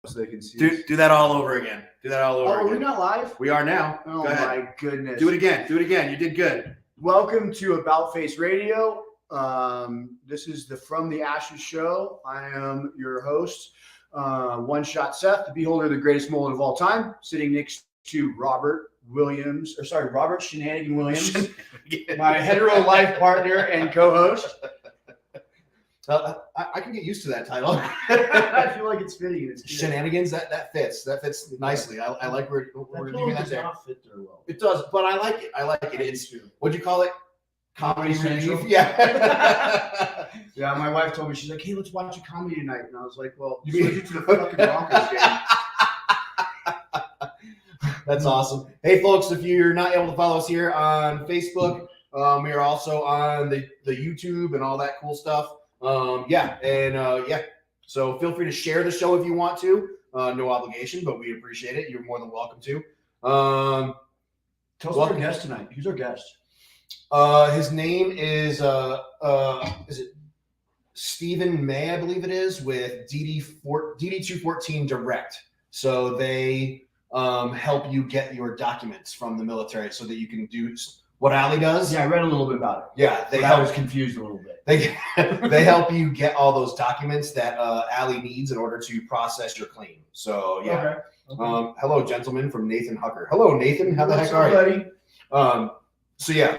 so they can see. Do that all over again. Do that all over again. Are we not live? We are now. Oh Go ahead. my goodness. Do it again. Do it again. You did good. Welcome to About Face Radio. This is the From the Ashes show. I am your host, One Shot Seth, the beholder of the greatest mullet of all time, sitting next to Robert Shenanigan Williams, my hetero life partner and co-host. I can get used to that title. I feel like it's fitting. It's Shenanigans. That fits. That fits nicely. I like where we're doing that there. Not fit there well. It does, but I like it. I like it. It's what'd you call it? Comedy Central. Yeah. Yeah. My wife told me, she's like, "Hey, let's watch a comedy tonight," and I was like, "Well, you mean to the fucking Broncos game?" That's awesome. Hey, folks, if you're not able to follow us here on Facebook, we are also on the YouTube and all that cool stuff. So feel free to share the show if you want to. No obligation, but we appreciate it. You're more than welcome to. Tell us our guest tonight. Who's our guest? His name is it Stephen May, I believe it is, with DD214 Direct. So they help you get your documents from the military so that you can do what Allie does. Yeah, I read a little bit about it. Yeah, I was confused a little bit. They help you get all those documents that Allie needs in order to process your claim. So yeah. Okay. Hello, gentleman from Nathan Hucker. Hello, Nathan. How the heck are you? So yeah,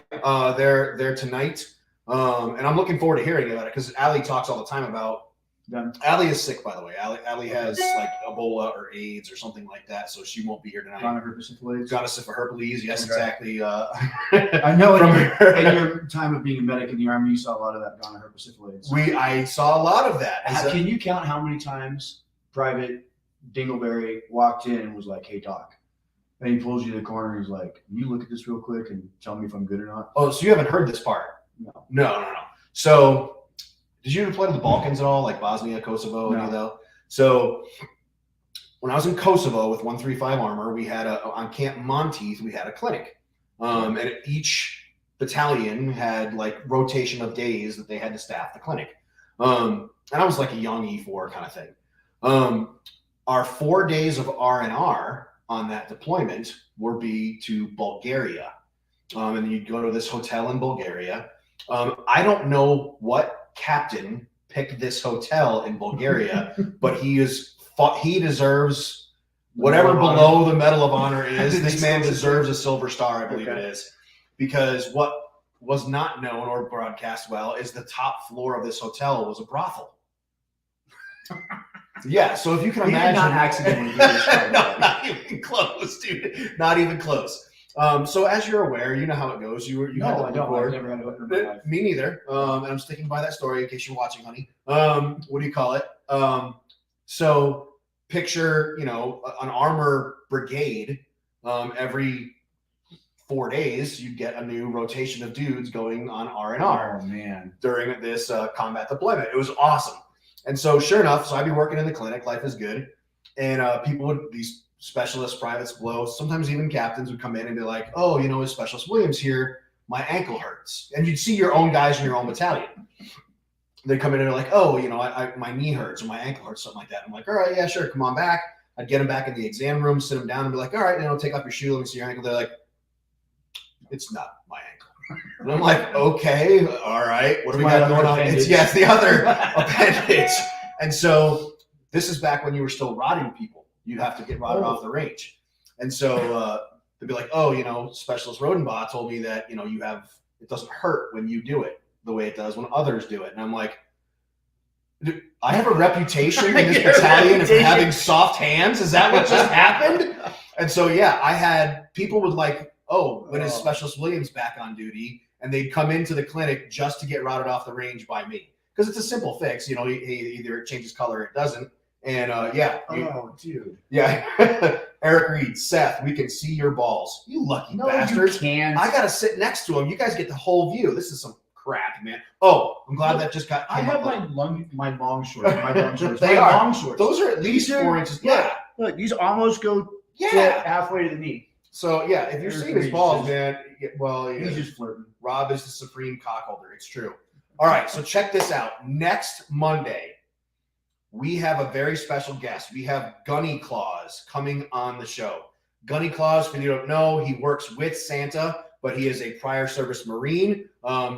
they're tonight, and I'm looking forward to hearing about it because Allie talks all the time about. Allie is sick, by the way. Allie has like Ebola or AIDS or something like that, so she won't be here tonight. Gonorrhea syphilis. Yes, okay. Exactly. I know in your time of being a medic in the Army, you saw a lot of that gonorrhea syphilis. I saw a lot of that. Can you count how many times Private Dingleberry walked in and was like, "Hey, Doc," and he pulls you to the corner and he's like, "You look at this real quick and tell me if I'm good or not." Oh, so you haven't heard this part? No. So. Did you deploy to the Balkans at all, like Bosnia, Kosovo, any of those? So when I was in Kosovo with 135 Armor, we had on Camp Monteith, we had a clinic. And each battalion had like rotation of days that they had to staff the clinic. And I was like a young E4 kind of thing. Our 4 days of R&R on that deployment would be to Bulgaria. And then you'd go to this hotel in Bulgaria. I don't know what captain picked this hotel in Bulgaria, but he deserves whatever below the Medal of Honor is. This man deserves a Silver Star, I believe it is, because what was not known or broadcast well is the top floor of this hotel was a brothel. Yeah, so if you can imagine, not accidentally do this. No, not even close, dude. Not even close. So as you're aware, you know how it goes. You no, I don't. I've never had a in my life. Me neither. And I'm sticking by that story in case you're watching, honey. What do you call it? So picture, an armor brigade. Every 4 days, you'd get a new rotation of dudes going on R&R. Oh man! During this combat deployment, it was awesome. And so, sure enough, so I'd be working in the clinic. Life is good, and these specialists, privates below, sometimes even captains would come in and be like, "Oh, is Specialist Williams here? My ankle hurts." And you'd see your own guys in your own battalion. They come in and they're like, "Oh, my knee hurts or my ankle hurts," something like that. I'm like, "All right, yeah, sure, come on back." I'd get them back in the exam room, sit them down, and be like, "All right, take off your shoe. Let me see your ankle." They're like, "It's not my ankle." And I'm like, "Okay, all right. What do we got going on?" It's the other appendage. And so this is back when you were still rotting people. You'd have to get rotted off the range. And so they'd be like, "Oh, Specialist Rodenbaugh told me that, it doesn't hurt when you do it the way it does when others do it." And I'm like, I have a reputation in this battalion of having soft hands. Is that what just happened? And so, I had people would like, "Oh, when is Specialist Williams back on duty?" And they'd come into the clinic just to get rotted off the range by me. Because it's a simple fix. Either it changes color or it doesn't. And dude. Yeah. Eric Reed, Seth, we can see your balls. You lucky bastards. You can't. I gotta sit next to him. You guys get the whole view. This is some crap, man. Oh, I'm glad that just got. I have my long shorts. My long shorts. They are long shorts. Those are at least 4 inches. Yeah. Look, these almost go halfway to the knee. So if you're seeing his balls, man, he's just flirting. Rob is the supreme cockholder. It's true. All right, so check this out. Next Monday, we have a very special guest. We have Gunny Claus coming on the show. Gunny Claus, for you who don't know, he works with Santa, but he is a prior service Marine.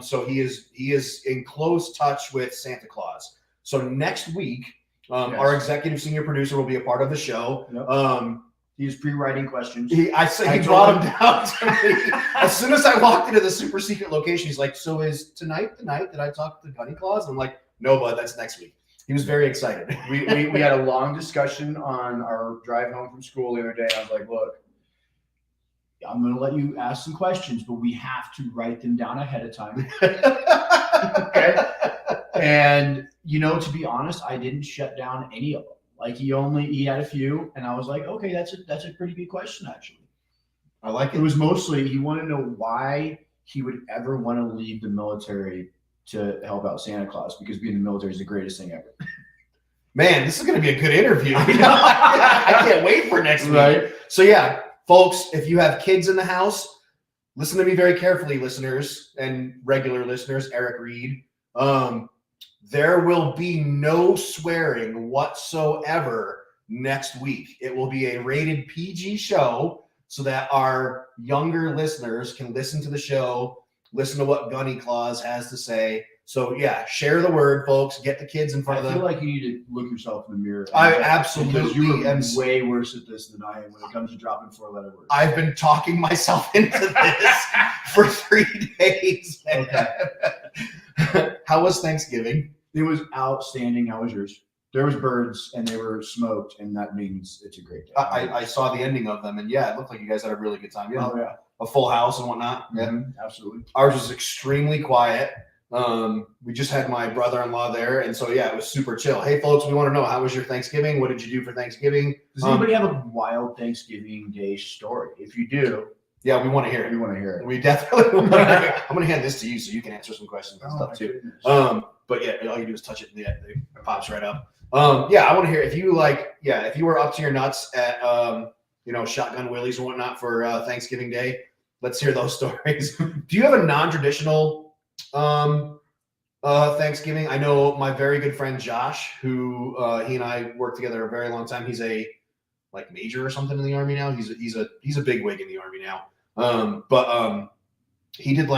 So he is in close touch with Santa Claus. So next week, our executive senior producer will be a part of the show. Yep. He's pre-writing questions. He brought him down to me. As soon as I walked into the super secret location, he's like, so is tonight the night that I talked to Gunny Claus? I'm like, no, bud, that's next week. He was very excited. We had a long discussion on our drive home from school the other day. I was like, look, I'm going to let you ask some questions, but we have to write them down ahead of time. Okay. And, to be honest, I didn't shut down any of them. Like he had a few, and I was like, okay, that's a pretty good question, actually. I like it. It was mostly, he wanted to know why he would ever want to leave the military to help out Santa Claus, because being in the military is the greatest thing ever. Man, this is going to be a good interview. I can't wait for next week. Right. So yeah, folks, if you have kids in the house, listen to me very carefully, listeners and regular listeners, Eric Reed. There will be no swearing whatsoever next week. It will be a rated PG show so that our younger listeners can listen to the show, listen to what Gunny Claus has to say. So yeah, share the word, folks. Get the kids in front of them. I feel like you need to look yourself in the mirror. I absolutely because you are way worse at this than I am when it comes to dropping 4-letter words. I've been talking myself into this for 3 days. Okay. How was Thanksgiving? It was outstanding. How was yours? There was birds and they were smoked, and that means it's a great day. I saw the ending of them, and yeah, it looked like you guys had a really good time. Oh yeah, a full house and whatnot. Mm-hmm. Absolutely. Ours was extremely quiet. We just had my brother-in-law there, and so yeah, it was super chill. Hey folks, we want to know, how was your Thanksgiving? What did you do for Thanksgiving? Does anybody have a wild Thanksgiving Day story? If you do, yeah, we want to hear it. We want to hear it. We definitely want to hear it. I'm going to hand this to you so you can answer some questions and stuff too. Goodness. But yeah, all you do is touch it and it pops right up. Yeah, I want to hear if you if you were up to your nuts at Shotgun Willies or whatnot for Thanksgiving Day. Let's hear those stories. Do you have a non-traditional Thanksgiving? I know my very good friend Josh, who he and I worked together a very long time. He's a major or something in the Army now. He's a big wig in the Army now. But he did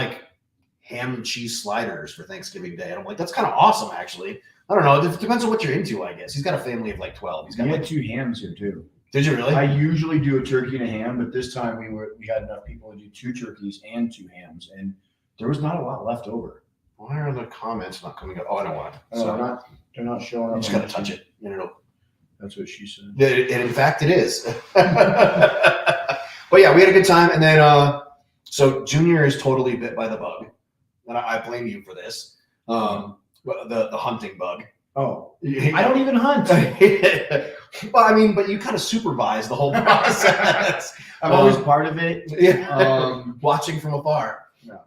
ham and cheese sliders for Thanksgiving Day. And I'm like, that's kind of awesome, actually. I don't know. It depends on what you're into, I guess. He's got a family of 12. He's got had 2 hams here too. Did you really? I usually do a turkey and a ham, but this time we had enough people to do 2 turkeys and 2 hams, and there was not a lot left over. Why are the comments not coming up? Oh, I don't want it. So they're not showing up. You just gotta touch it. That's what she said. And in fact, it is. But yeah, we had a good time, and then so Junior is totally bit by the bug, and I blame you for this. The hunting bug. Oh, I don't even hunt. Well, but you kind of supervise the whole process. I'm always part of it. Yeah. Watching from afar. Yeah.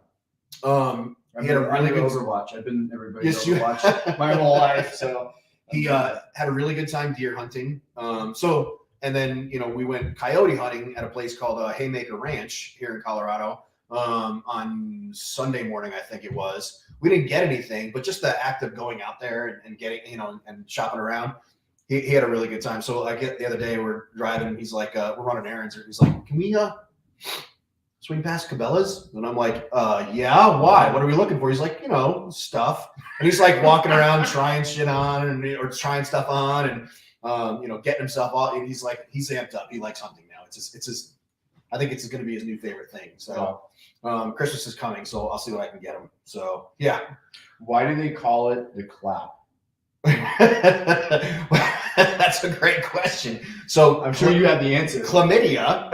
He had a really good Overwatch. I've been everybody's Yes, Overwatch my whole life. So he had a really good time deer hunting. And then we went coyote hunting at a place called Haymaker Ranch here in Colorado on Sunday morning, I think it was. We didn't get anything, but just the act of going out there and getting, and shopping around, he had a really good time. So the other day we're driving and he's like, we're running errands. He's like, can we swing past Cabela's? And I'm like, yeah, why? What are we looking for? He's like, stuff. And he's walking around trying shit on or trying stuff on and, getting himself all, and he's amped up. He likes hunting now. I think it's going to be his new favorite thing. So Christmas is coming, so I'll see what I can get him. So yeah. Why do they call it the clap? That's a great question. So I'm sure you have the answer. Chlamydia.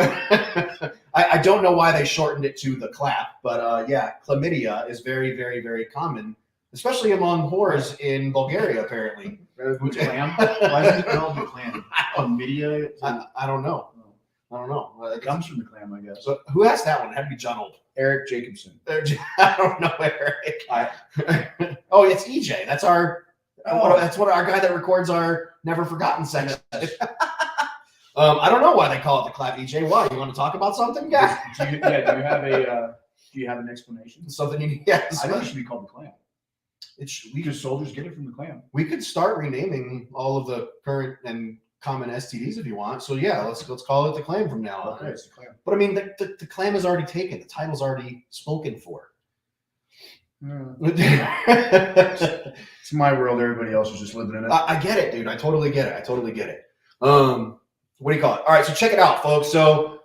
I don't know why they shortened it to the clap, but yeah, chlamydia is very, very, very common, especially among whores in Bulgaria, apparently. The clam? Why is it called the clam? Chlamydia? I don't know. I don't know. It comes from the clam, I guess. So who asked that one? It had to be John Old. Eric Jacobson. I don't know Eric. Oh, it's EJ. That's our. That's what our guy that records our Never Forgotten section. I don't know why they call it the clap, EJ. Why? You want to talk about something, guy? Do you have an explanation? Something you? Yes. I think it should be called the clam. Because soldiers get it from the clan. We could start renaming all of the current and common STDs if you want. So yeah, let's call it the clan from now on. Okay, it's the clan. But I mean, the clan is already taken. The title's already spoken for. It's my world. Everybody else is just living in it. I get it, dude. I totally get it. What do you call it? All right, so check it out, folks. So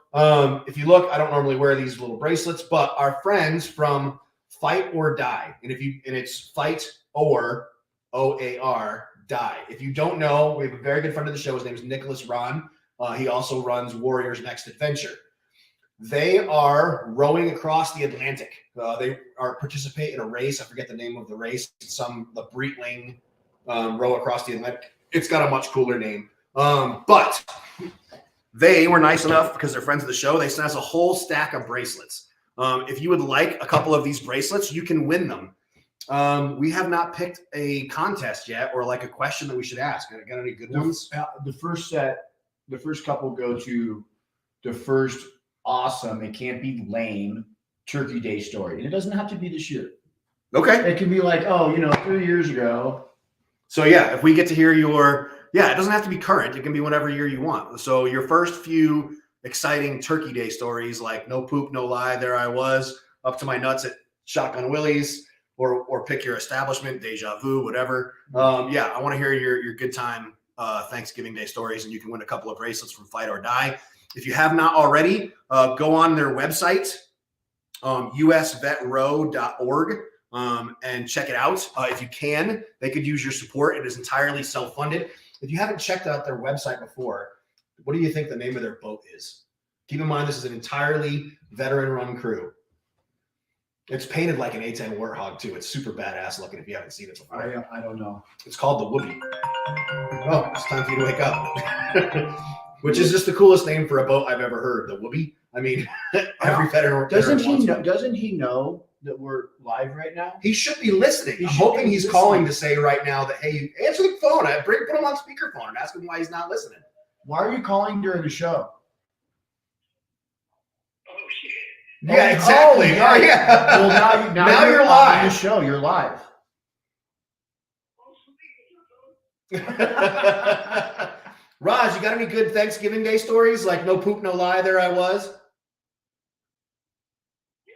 if you look, I don't normally wear these little bracelets, but our friends from Fight or Die, and it's Fight or OAR Die. If you don't know, we have a very good friend of the show. His name is Nicholas Ron. He also runs Warriors Next Adventure. They are rowing across the Atlantic. They participate in a race. I forget the name of the race. It's the Breitling row across the Atlantic. It's got a much cooler name. But they were nice enough, because they're friends of the show, they sent us a whole stack of bracelets. If you would like a couple of these bracelets, you can win them. We have not picked a contest yet, or like a question that we should ask. Got any good ones? The first couple go to the first awesome, it can't be lame Turkey Day story. And it doesn't have to be this year. Okay. It can be like, 3 years ago. So yeah, if we get to hear it doesn't have to be current. It can be whatever year you want. So your first few exciting Turkey Day stories, like no poop, no lie, there I was, up to my nuts at Shotgun Willie's, or pick your establishment, Deja Vu, whatever. I want to hear your good time Thanksgiving Day stories, and you can win a couple of bracelets from Fight or Die. If you have not already, go on their website, usvetrow.org, and check it out. If you can, they could use your support. It is entirely self-funded. If you haven't checked out their website before, what do you think the name of their boat is? Keep in mind, this is an entirely veteran-run crew. It's painted like an A10 Warthog, too. It's super badass looking if you haven't seen it before. I don't know. It's called the Whoopie. Oh, it's time for you to wake up. Which is just the coolest name for a boat I've ever heard, the Whoopie. I mean, every veteran. Doesn't he know that we're live right now? He should be listening. I'm hoping he's calling to say right now that, hey, answer the phone. Put him on speakerphone and ask him why he's not listening. Why are you calling during the show? Oh, shit. Yeah, exactly. Oh, yeah. Well, now you're live. On the show, you're live. Raj, you got any good Thanksgiving Day stories? Like no poop, no lie, there I was? Yeah.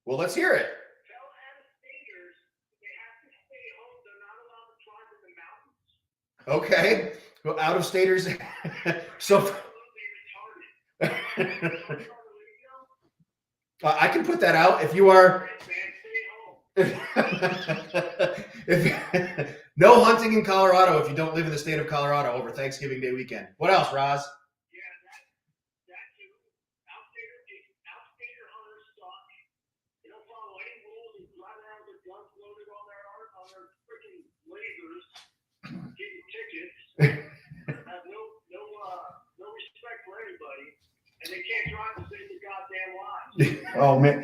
Well, let's hear it. Tell out-of-staters they have to stay home. They're not allowed to drive in the mountains. Okay. Well, out-of-staters. So Absolutely retarded. I can put that out if you are. Man, stay home. No hunting in Colorado if you don't live in the state of Colorado over Thanksgiving Day weekend. What else, Roz? Yeah, that too. Out-stater hunters suck. They don't follow any rules and drive around with guns loaded on their freaking lasers, getting tickets. Have no respect for anybody, and they can't drive to save their goddamn lives. Oh man,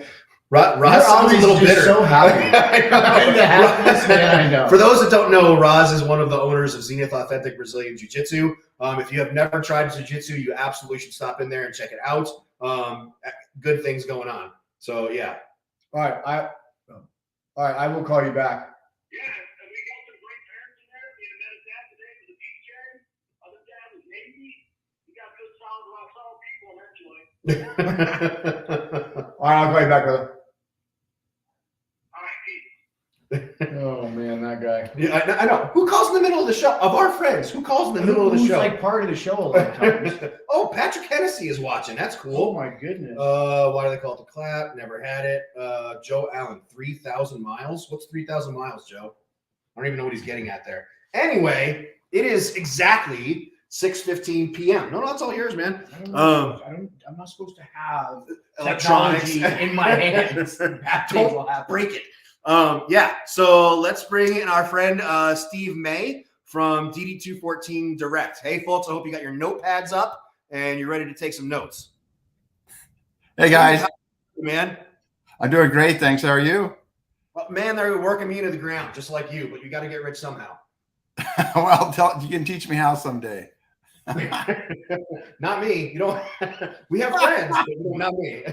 Roz sounds a little bitter. So happy. I'm the happiest man I know. For those that don't know, Roz is one of the owners of Zenith Authentic Brazilian Jiu-Jitsu. If you have never tried Jiu-Jitsu, you absolutely should stop in there and check it out. Good things going on. So yeah. All right, I will call you back. Yeah, and we got some great parents in there. We met a dad today with a DJ. Other dad was Navy. We got good, solid, rock solid people eventually. All right, I'll call you back, brother. All right, peace. Oh man, that guy. Yeah, I know. Who calls in the middle of the show? Of our friends, who calls in the middle of the Who's show? like part of the show a lot of times. Oh, Patrick Hennessy is watching. That's Oh cool. my goodness. Why do they call it the clap? Never had it. Joe Allen, 3,000 miles. What's 3,000 miles, Joe? I don't even know what he's getting at there. Anyway, it is exactly 6:15 p.m. No, that's all yours, man. I'm not supposed to have Electronics technology in my hands. Bad things will happen. Break it. Yeah. So let's bring in our friend Steve May from DD214 Direct. Hey, folks. I hope you got your notepads up and you're ready to take some notes. Hey guys, Man. I'm doing great. Thanks. How are you? Well, man, they're working me into the ground just like you, but you got to get rich somehow. Well, you can teach me how someday. Not me. You don't. We have friends, but not me.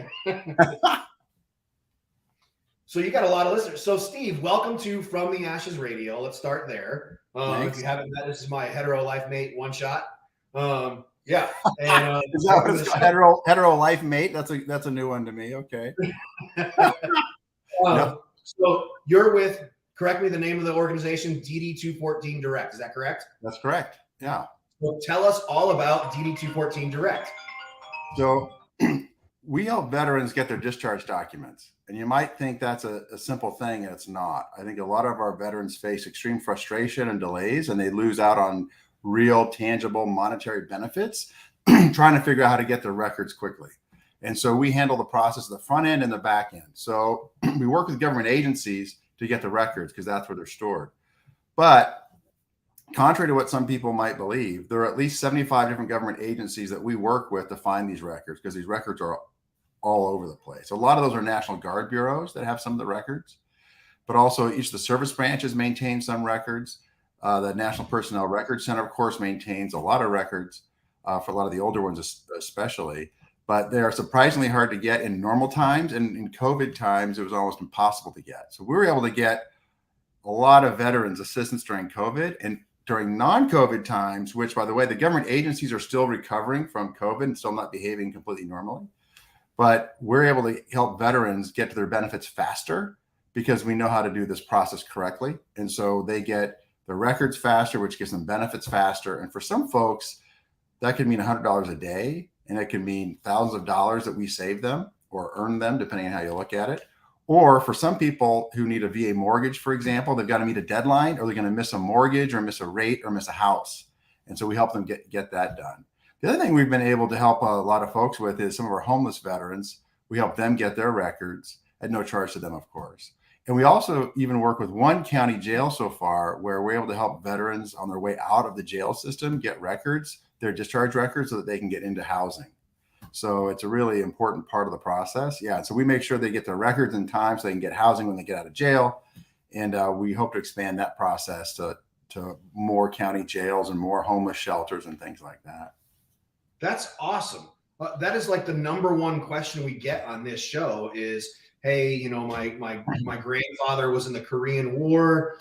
So you got a lot of listeners. So Steve, welcome to From the Ashes Radio. Let's start there. If you haven't met, this is my hetero life mate, One Shot. Yeah. And Is that what it's called? Hetero life mate? That's a new one to me. Okay. Yep. So you're with, correct me, the name of the organization, DD214 Direct. Is that correct? That's correct. Yeah. So tell us all about DD214 Direct. So we help veterans get their discharge documents. And you might think that's a simple thing, and it's not. I think a lot of our veterans face extreme frustration and delays, and they lose out on real, tangible monetary benefits trying to figure out how to get their records quickly. And so we handle the process of the front end and the back end. So we work with government agencies to get the records because that's where they're stored. But contrary to what some people might believe, there are at least 75 different government agencies that we work with to find these records, because these records are all over the place. A lot of those are National Guard bureaus that have some of the records, but also each of the service branches maintain some records. The National Personnel Records Center, of course, maintains a lot of records for a lot of the older ones, especially. But they are surprisingly hard to get in normal times, and in COVID times, it was almost impossible to get. So we were able to get a lot of veterans assistance during COVID, and during non-COVID times, which, by the way, the government agencies are still recovering from COVID and still not behaving completely normally. But we're able to help veterans get to their benefits faster because we know how to do this process correctly. And so they get the records faster, which gives them benefits faster. And for some folks, that could mean $100 a day. And it can mean thousands of dollars that we save them or earn them, depending on how you look at it. Or for some people who need a VA mortgage, for example, they've got to meet a deadline, or they're going to miss a mortgage or miss a rate or miss a house. And so we help them get that done. The other thing we've been able to help a lot of folks with is some of our homeless veterans. We help them get their records at no charge to them, of course. And we also even work with one county jail so far, where we're able to help veterans on their way out of the jail system get records, their discharge records, so that they can get into housing. So it's a really important part of the process. Yeah. So we make sure they get their records in time so they can get housing when they get out of jail. And we hope to expand that process to more county jails and more homeless shelters and things like that. That's awesome. That is like the number one question we get on this show is, hey, you know, my grandfather was in the Korean War.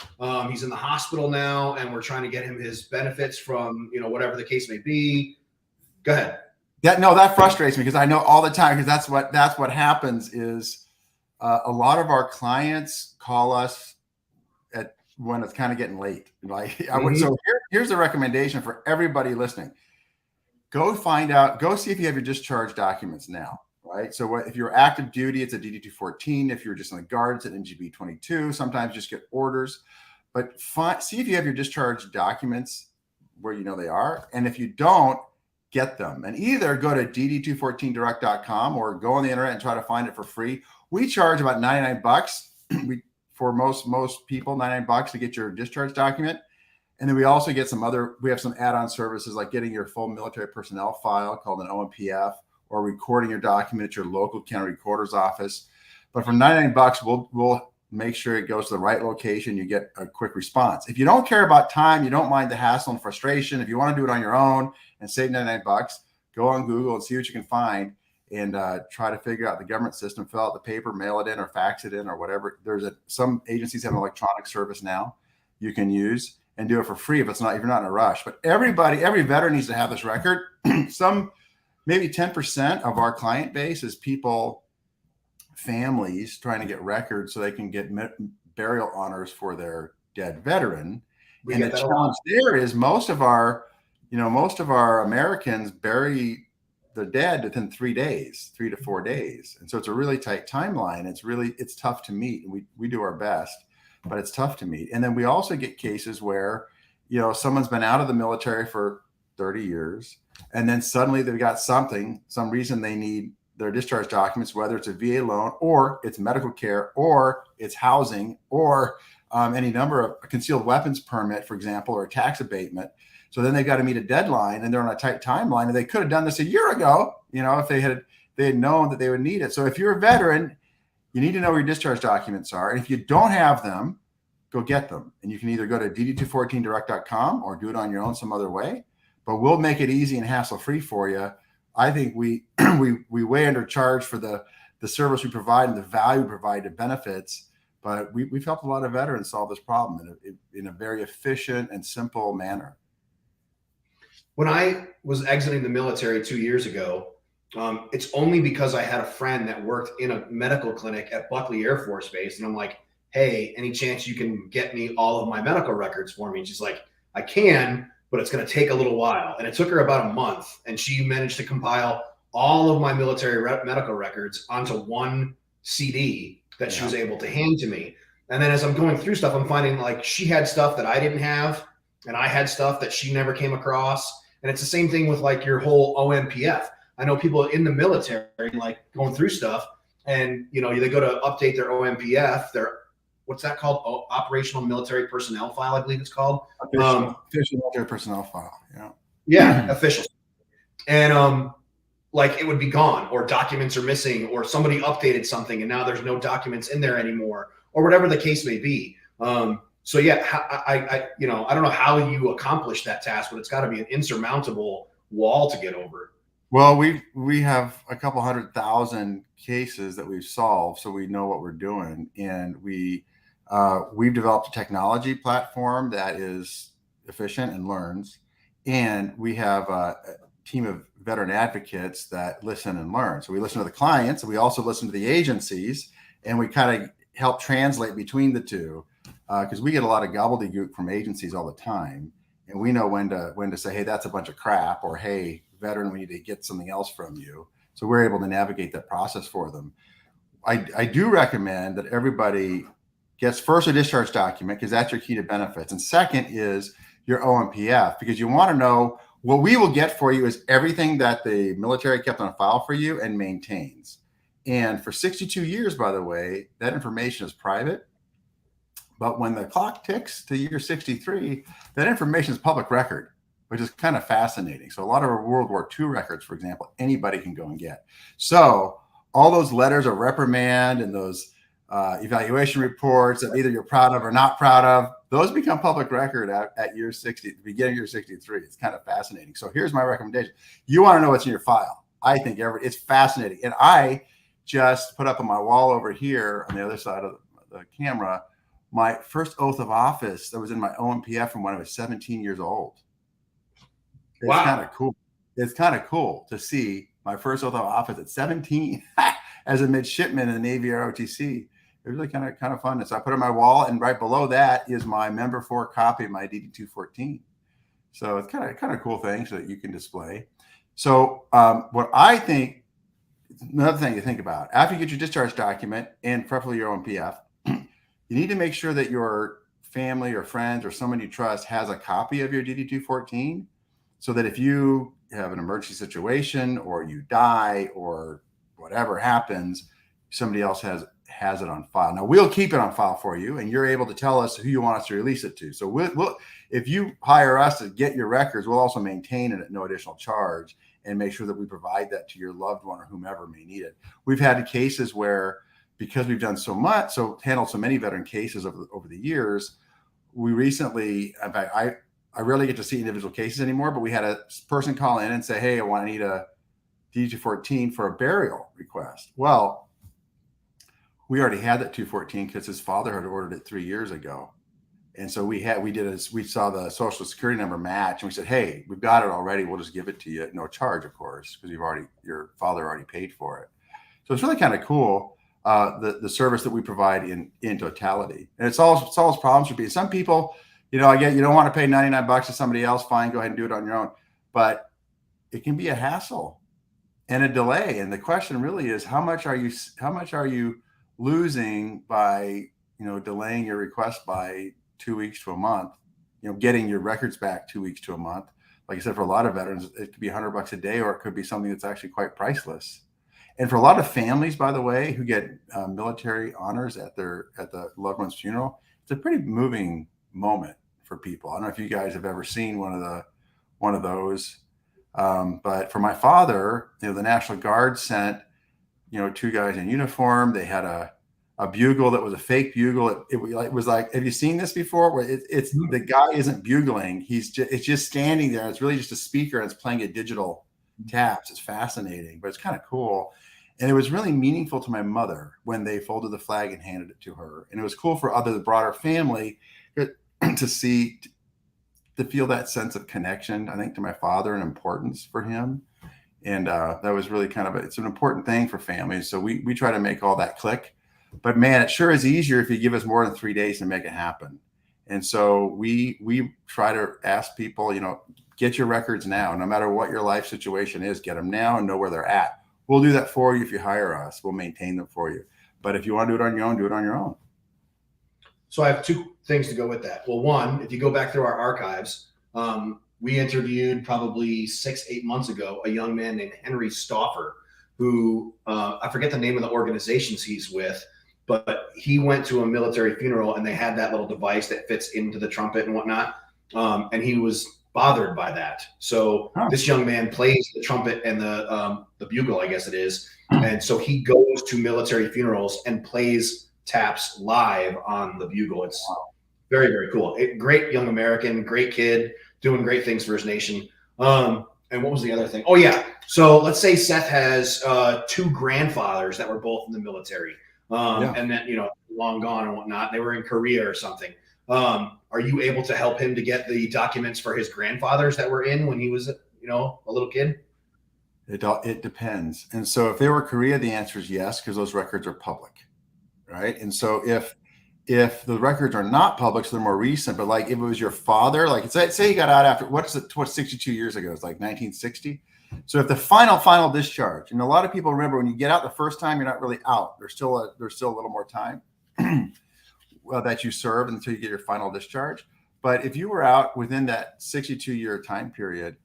He's in the hospital now, and we're trying to get him his benefits from, you know, whatever the case may be. Go ahead. That frustrates me, because I know all the time, because that's what happens is a lot of our clients call us when it's kind of getting late. Like so here's a recommendation for everybody listening. Go see if you have your discharge documents now. Right. So if you're active duty, it's a DD214. If you're just in the Guard, it's an NGB 22. Sometimes just get orders, but see if you have your discharge documents where you know they are. And if you don't, get them, and either go to DD214Direct.com or go on the internet and try to find it for free. We charge about $99. For most people, $99 to get your discharge document. And then we also get we have some add-on services like getting your full military personnel file called an OMPF, or recording your document at your local county recorder's office. But for $99, we'll make sure it goes to the right location. You get a quick response. If you don't care about time, you don't mind the hassle and frustration, if you want to do it on your own and save $99, go on Google and see what you can find, and try to figure out the government system, fill out the paper, mail it in, or fax it in, or whatever. Some agencies have an electronic service now you can use, and do it for free if you're not in a rush. But every veteran needs to have this record. Maybe 10% of our client base is families trying to get records so they can get burial honors for their dead veteran. And the challenge there is most of our Americans bury the dead within 3 to 4 days. And so it's a really tight timeline. It's tough to meet. And we do our best, but it's tough to meet. And then we also get cases where, you know, someone's been out of the military for 30 years, and then suddenly they've got some reason they need their discharge documents, whether it's a VA loan, or it's medical care, or it's housing, or any number of a concealed weapons permit, for example, or a tax abatement. So then they've got to meet a deadline, and they're on a tight timeline, and they could have done this a year ago, you know, if they had known that they would need it. So if you're a veteran, you need to know where your discharge documents are. And if you don't have them, go get them. And you can either go to DD214Direct.com or do it on your own some other way, but we'll make it easy and hassle-free for you. I think we way undercharge for the the service we provide and the value we provide to benefits. But we've helped a lot of veterans solve this problem in a very efficient and simple manner. When I was exiting the military 2 years ago, it's only because I had a friend that worked in a medical clinic at Buckley Air Force Base. And I'm like, hey, any chance you can get me all of my medical records for me? And she's like, I can, but it's going to take a little while. And it took her about a month. And she managed to compile all of my military medical records onto one CD that she was able to hand to me. And then as I'm going through stuff, I'm finding like she had stuff that I didn't have, and I had stuff that she never came across. And it's the same thing with like your whole OMPF. I know people in the military like going through stuff, and they go to update their OMPF, their what's that called? Oh, operational military personnel file, I believe it's called. Official military personnel file. Yeah. Yeah, official. And like it would be gone, or documents are missing, or somebody updated something and now there's no documents in there anymore, or whatever the case may be. So yeah, I don't know how you accomplish that task, but it's got to be an insurmountable wall to get over. Well, we have a couple 100,000 cases that we've solved, so we know what we're doing, and we've developed a technology platform that is efficient and learns, and we have a team of veteran advocates that listen and learn. So we listen to the clients, and we also listen to the agencies, and we kind of help translate between the two, because we get a lot of gobbledygook from agencies all the time, and we know when to say, hey, that's a bunch of crap, or hey, veteran, we need to get something else from you. So we're able to navigate that process for them. I do recommend that everybody gets first a discharge document, because that's your key to benefits. And second is your OMPF, because you want to know what we will get for you is everything that the military kept on file for you and maintains. And for 62 years, by the way, that information is private. But when the clock ticks to year 63, that information is public record, which is kind of fascinating. So a lot of our World War II records, for example, anybody can go and get. So all those letters of reprimand and those evaluation reports that either you're proud of or not proud of, those become public record at year 60, the beginning of year 63. It's kind of fascinating. So here's my recommendation. You want to know what's in your file. I think it's fascinating. And I just put up on my wall over here on the other side of the camera, my first oath of office that was in my OMPF from when I was 17 years old. It's kind of cool. It's kind of cool to see my first oath of office at 17 as a midshipman in the Navy ROTC. It was really kind of fun. So I put it on my wall, and right below that is my member 4 copy of my DD214. So it's kind of cool thing so that you can display. So what I think, another thing to think about, after you get your discharge document and preferably your OMPF, you need to make sure that your family or friends or someone you trust has a copy of your DD214, so that if you have an emergency situation or you die or whatever happens, somebody else has it on file. Now we'll keep it on file for you, and you're able to tell us who you want us to release it to. So we'll if you hire us to get your records, we'll also maintain it at no additional charge and make sure that we provide that to your loved one or whomever may need it. We've had cases where, because we've done handled so many veteran cases over the years, we recently, in fact, I rarely get to see individual cases anymore, but we had a person call in and say, hey, I need a DD214 for a burial request. Well, we already had that 214 because his father had ordered it 3 years ago. And so we saw the social security number match, and we said, hey, we've got it already. We'll just give it to you at no charge, of course, because your father already paid for it. So it's really kind of cool, the service that we provide in totality. And it solves problems for people. Some people, I get, you don't want to pay $99 to somebody else. Fine, go ahead and do it on your own. But it can be a hassle and a delay. And the question really is, how much are you losing by, delaying your request by 2 weeks to a month, getting your records back 2 weeks to a month? Like I said, for a lot of veterans, it could be $100 a day, or it could be something that's actually quite priceless. And for a lot of families, by the way, who get military honors at the loved one's funeral, it's a pretty moving moment for people. I don't know if you guys have ever seen one of those, but for my father, the National Guard sent 2 guys in uniform. They had a bugle that was a fake bugle. It was like, have you seen this before? Where it's the guy isn't bugling; it's just standing there. It's really just a speaker, and it's playing a digital taps. It's fascinating, but it's kind of cool. And it was really meaningful to my mother when they folded the flag and handed it to her. And it was cool for the broader family to see, to feel that sense of connection, I think, to my father and importance for him. And that was really kind of it's an important thing for families. So we try to make all that click. But man, it sure is easier if you give us more than 3 days to make it happen. And so we try to ask people, get your records now. No matter what your life situation is, get them now and know where they're at. We'll do that for you if you hire us. We'll maintain them for you. But if you want to do it on your own, do it on your own. So I have two things to go with that. Well, one, if you go back through our archives, we interviewed probably 6-8 months ago a young man named Henry Stauffer, who I forget the name of the organizations he's with, but he went to a military funeral and they had that little device that fits into the trumpet and whatnot. And he was bothered by that. So this young man plays the trumpet and the bugle, I guess it is. And so he goes to military funerals and plays taps live on the bugle. It's very, very cool. Great young American, great kid, doing great things for his nation. And what was the other thing? Oh yeah. So let's say Seth has 2 grandfathers that were both in the military. And then, long gone and whatnot. They were in Korea or something. Are you able to help him to get the documents for his grandfathers that were in when he was, a little kid? It depends. And so if they were Korea, the answer is yes, because those records are public, right? And so if the records are not public, so they're more recent, but like if it was your father, like say he got out after what's 62 years ago? It's like 1960. So if the final discharge, and a lot of people remember when you get out the first time, you're not really out. There's still a little more time that you serve until you get your final discharge. But if you were out within that 62-year time period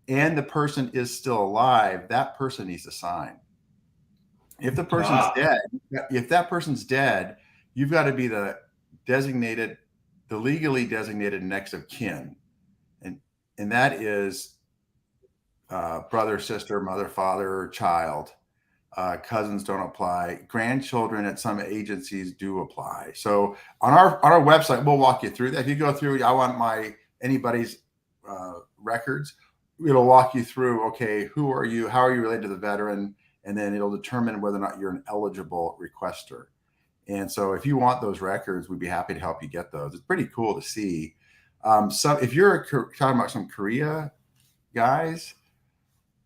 and the person is still alive, that person needs to sign. If the person's dead, you've got to be the legally designated next of kin. And that is brother, sister, mother, father, child. Cousins don't apply. Grandchildren at some agencies do apply. So on our website, we'll walk you through that. If you go through, I want anybody's records, it'll walk you through, okay, who are you? How are you related to the veteran? And then it'll determine whether or not you're an eligible requester. And so if you want those records, we'd be happy to help you get those. It's pretty cool to see. So if you're talking about some Korea guys,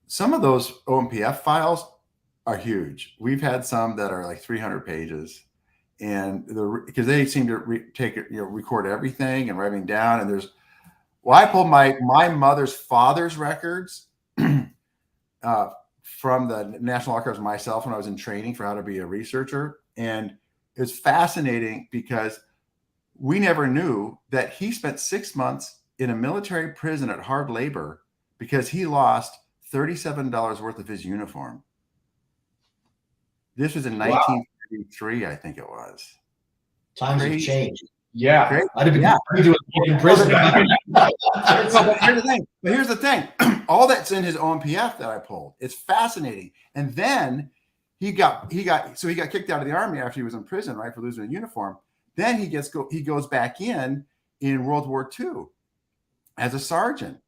some of those OMPF files are huge. We've had some that are like 300 pages, and because they seem to record everything and writing down. And I pulled my mother's father's records from the National Archives myself when I was in training for how to be a researcher, and it's fascinating because we never knew that he spent 6 months in a military prison at hard labor because he lost $37 worth of his uniform. This was in 1933, I think it was. Times have changed. Yeah. Great. I'd have been in prison. But here's the thing. All that's in his OMPF that I pulled. It's fascinating. And then he got kicked out of the Army after he was in prison, right, for losing a uniform. Then he goes back in World War II as a sergeant.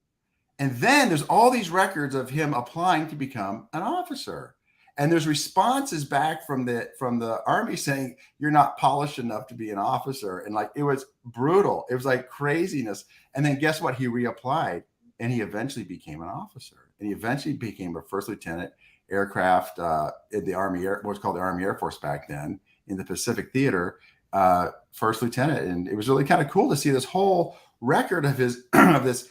And then there's all these records of him applying to become an officer. And there's responses back from the Army saying, you're not polished enough to be an officer. And like, it was brutal. It was like craziness. And then guess what? He reapplied and he eventually became an officer. And he eventually became a first lieutenant aircraft in the Army, what was called the Army Air Force back then, in the Pacific Theater, first lieutenant. And it was really kind of cool to see this whole record of his, of this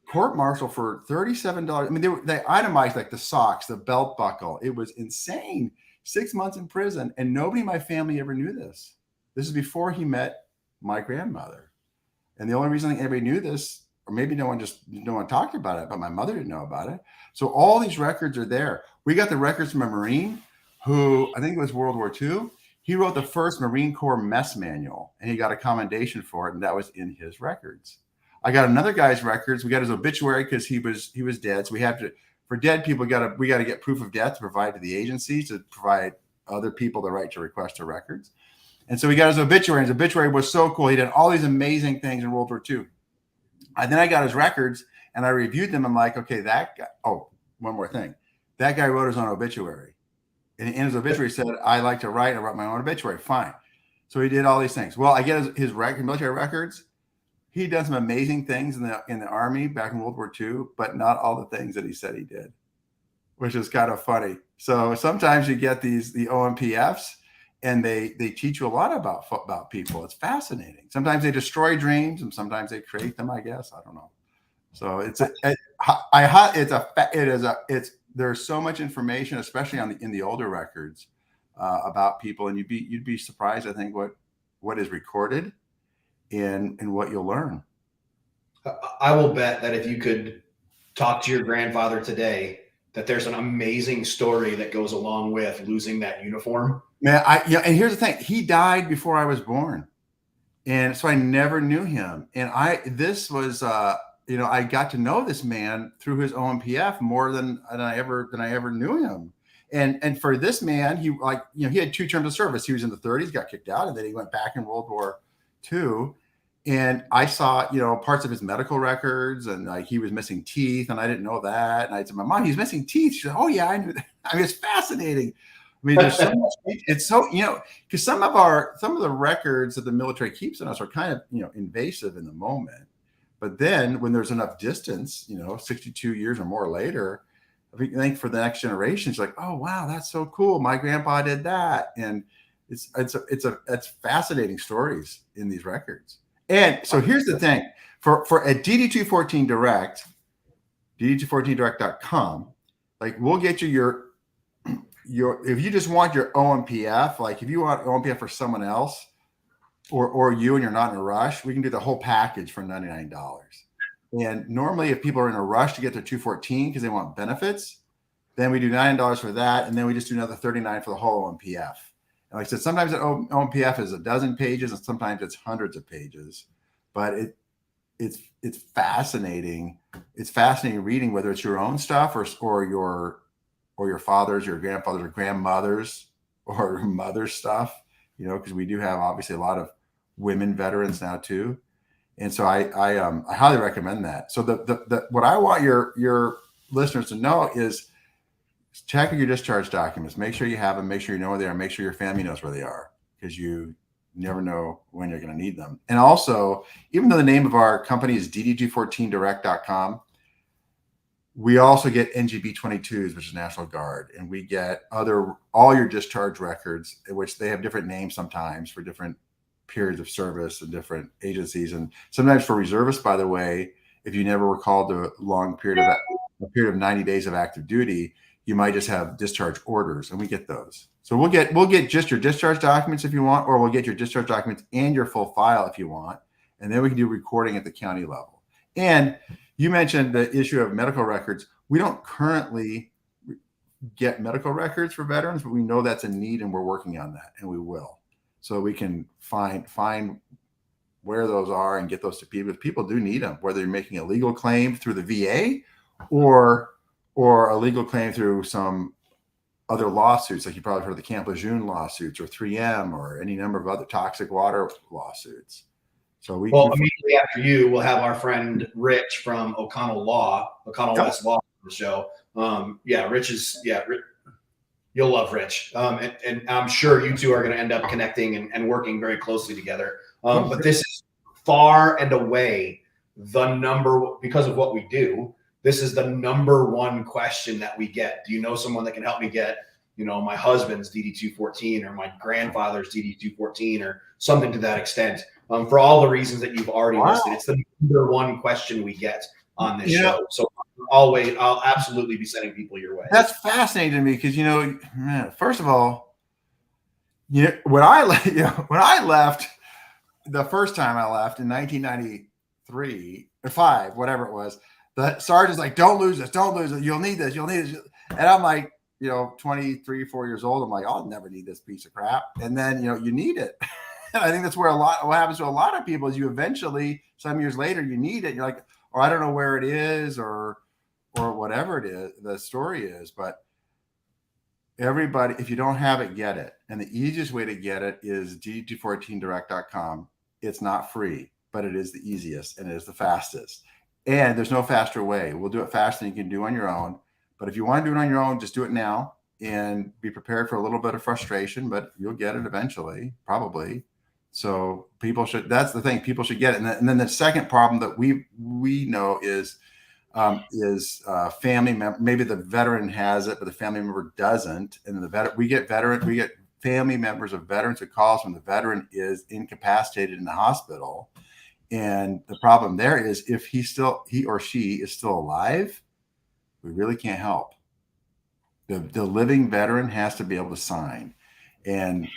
court martial for $37. I mean, they itemized like the socks, the belt buckle. It was insane. 6 months in prison, and nobody in my family ever knew this. This is before he met my grandmother. And the only reason anybody knew this, or maybe no one talked about it, but my mother didn't know about it. So all these records are there. We got the records from a Marine who, I think it was World War II. He wrote the first Marine Corps mess manual, and he got a commendation for it, and that was in his records. I got another guy's records. We got his obituary because he was dead. So we have to, for dead people, we got to get proof of death to provide to the agency, to provide other people the right to request their records. And so we got his obituary. His obituary was so cool. He did all these amazing things in World War II. And then I got his records and I reviewed them. I'm like, okay, that guy. Oh, one more thing. That guy wrote his own obituary. And in his obituary said, I like to write. I wrote my own obituary. Fine. So he did all these things. Well, I get his military records. He done some amazing things in the Army back in World War II, but not all the things that he said he did, which is kind of funny. So sometimes you get the OMPFs, and they teach you a lot about people. It's fascinating. Sometimes they destroy dreams, and sometimes they create them, I guess. I don't know. So there's so much information, especially in the older records, about people, and you'd be surprised, I think, what is recorded and what you'll learn. I will bet that if you could talk to your grandfather today, that there's an amazing story that goes along with losing that uniform. Man, and here's the thing: he died before I was born, and so I never knew him. And I got to know this man through his OMPF more than I ever knew him. And for this man, he had 2 terms of service. He was in the 30s, got kicked out, and then he went back in World War II. And I saw, parts of his medical records, and like he was missing teeth, and I didn't know that. And I said, "My mom, he's missing teeth." She said, "Oh yeah, I knew that." I mean, it's fascinating. I mean, there's so much. It's so because some of the records that the military keeps on us are kind of invasive in the moment, but then when there's enough distance, 62 years or more later, I think for the next generation, it's like, "Oh wow, that's so cool. My grandpa did that," and it's fascinating stories in these records. And so here's the thing for a DD214 Direct, DD214Direct.com, like we'll get you your if you just want your OMPF, like if you want OMPF for someone else or you and you're not in a rush, we can do the whole package for $99. And normally if people are in a rush to get their 214 because they want benefits, then we do $9 for that. And then we just do another $39 for the whole OMPF. And like I said, sometimes an OMPF is a dozen pages and sometimes it's hundreds of pages, but it's fascinating. It's fascinating reading, whether it's your own stuff or your father's, your grandfather's, or grandmother's, or mother's stuff, because we do have obviously a lot of women veterans now too. And so I highly recommend that. So the what I want your listeners to know is check your discharge documents. Make sure you have them. Make sure you know where they are. Make sure your family knows where they are, because you never know when you're going to need them. And also, even though the name of our company is DD214Direct.com, we also get NGB 22s, which is National Guard, and we get all your discharge records, which they have different names sometimes for different periods of service and different agencies. And sometimes for reservists, by the way, if you never were called to a long period of 90 days of active duty, you might just have discharge orders, and we get those. So we'll get just your discharge documents if you want, or we'll get your discharge documents and your full file if you want. And then we can do recording at the county level. And you mentioned the issue of medical records. We don't currently get medical records for veterans, but we know that's a need and we're working on that, and we will. So we can find where those are and get those to people. People do need them, whether you're making a legal claim through the VA or a legal claim through some other lawsuits, like you probably heard of the Camp Lejeune lawsuits or 3M or any number of other toxic water lawsuits. So immediately after you, we'll have our friend Rich from O'Connell West Law on the show. Rich you'll love Rich. And I'm sure you two are going to end up connecting and working very closely together. But this is far and away because of what we do, this is the number one question that we get. Do you know someone that can help me get, my husband's DD214 or my grandfather's DD214 or something to that extent? For all the reasons that you've already listed, it's the number one question we get on this show. So I'll absolutely be sending people your way. That's fascinating to me because, first of all, when I left the first time I left in 1993 or 5, whatever it was, the sergeant's like, don't lose this. You'll need this. And I'm like, 23, 4 years old. I'm like, I'll never need this piece of crap. And then, you need it. And I think that's where what happens to a lot of people is you eventually, some years later, you need it. You're like, or I don't know where it is or whatever it is, the story is. But everybody, if you don't have it, get it. And the easiest way to get it is DD214Direct.com. It's not free, but it is the easiest and it is the fastest. And there's no faster way. We'll do it faster than you can do on your own. But if you want to do it on your own, just do it now. and be prepared for a little bit of frustration, but you'll get it eventually, probably. So people should, that's the thing, people should get it. And then the second problem that we know is family member, maybe the veteran has it, but the family member doesn't. And we get family members of veterans who call us when the veteran is incapacitated in the hospital. And the problem there is if he or she is still alive, we really can't help. The living veteran has to be able to sign. And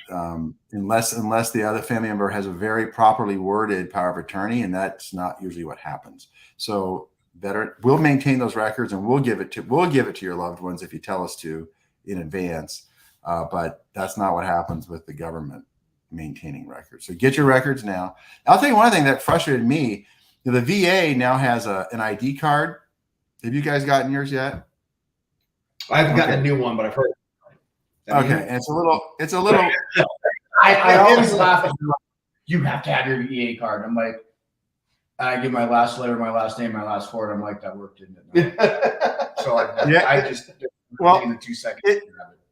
unless the other family member has a very properly worded power of attorney, and that's not usually what happens. So veteran, we'll maintain those records and we'll give it to your loved ones if you tell us to in advance. But that's not what happens with the government maintaining records. So get your records now. I'll tell you one thing that frustrated me. The VA now has an ID card. Have you guys gotten yours yet? I haven't gotten a new one, but I've heard. Okay, and it's a little. I always laugh at you have to have your VA card. I'm like, I give my last letter, my last name, my last four, and I'm like, that worked, didn't it? So I just in the 2 seconds.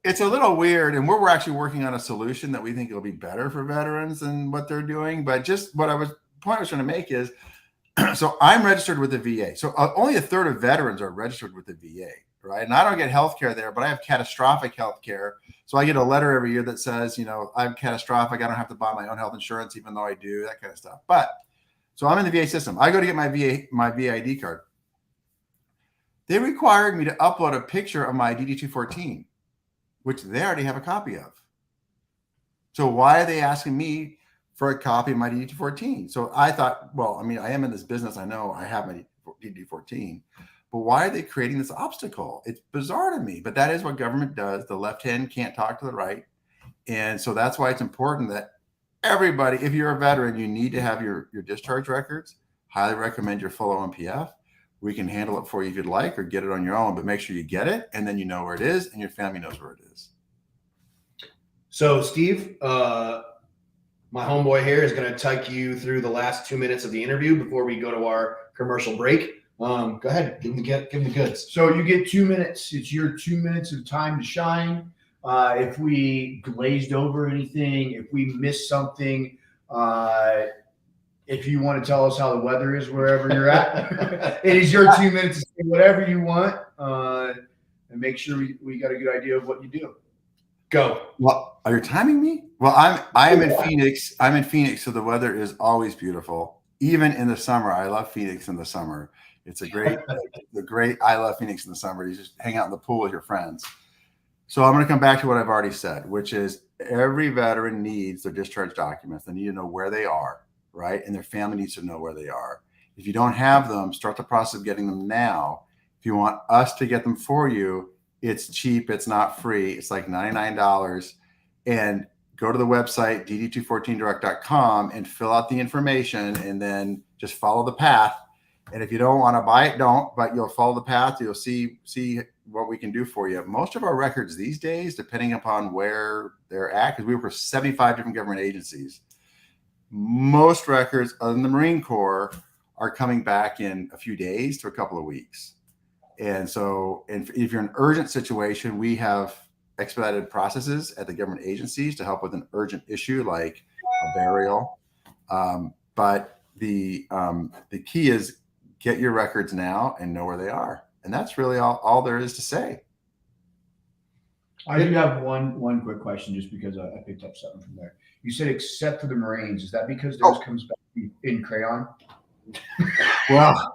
It's a little weird, and we're actually working on a solution that we think will be better for veterans than what they're doing. But just point I was trying to make is, so I'm registered with the VA. So only a third of veterans are registered with the VA, right? And I don't get health care there, but I have catastrophic health care. So I get a letter every year that says, I'm catastrophic. I don't have to buy my own health insurance, even though I do, that kind of stuff. But so I'm in the VA system. I go to get my VID card. They required me to upload a picture of my DD214, which they already have a copy of. So why are they asking me for a copy of my DD214? So I thought, well, I mean, I am in this business. I know I have my DD214, but why are they creating this obstacle? It's bizarre to me, but that is what government does. The left hand can't talk to the right. And so that's why it's important that everybody, if you're a veteran, you need to have your discharge records. Highly recommend your full OMPF. We can handle it for you if you'd like, or get it on your own, but make sure you get it, and then you know where it is, and your family knows where it is. So, Steve, my homeboy here is going to take you through the last 2 minutes of the interview before we go to our commercial break. Go ahead, give him the goods. So you get 2 minutes. It's your 2 minutes of time to shine. If we glazed over anything, if we missed something, if you want to tell us how the weather is wherever you're at, it is your 2 minutes to say whatever you want, and make sure we got a good idea of what you do. Go. Well, are you timing me? Well, I'm in Phoenix. I'm in Phoenix, so the weather is always beautiful, even in the summer. I love Phoenix in the summer. It's I love Phoenix in the summer. You just hang out in the pool with your friends. So I'm going to come back to what I've already said, which is every veteran needs their discharge documents. They need to know where they are, right? And their family needs to know where they are. If you don't have them, start the process of getting them now. If you want us to get them for you, it's cheap. It's not free. It's like $99. And go to the website, DD214Direct.com, and fill out the information, and then just follow the path. And if you don't want to buy it, don't, but you'll follow the path. You'll see what we can do for you. Most of our records these days, depending upon where they're at, because we work for 75 different government agencies, most records other than the Marine Corps are coming back in a few days to a couple of weeks. And so if you're in an urgent situation, we have expedited processes at the government agencies to help with an urgent issue like a burial. But the key is get your records now and know where they are. And that's really all there is to say. I do have one quick question, just because I picked up something from there. You said except for the Marines. Is that because theirs comes back in crayon? Well,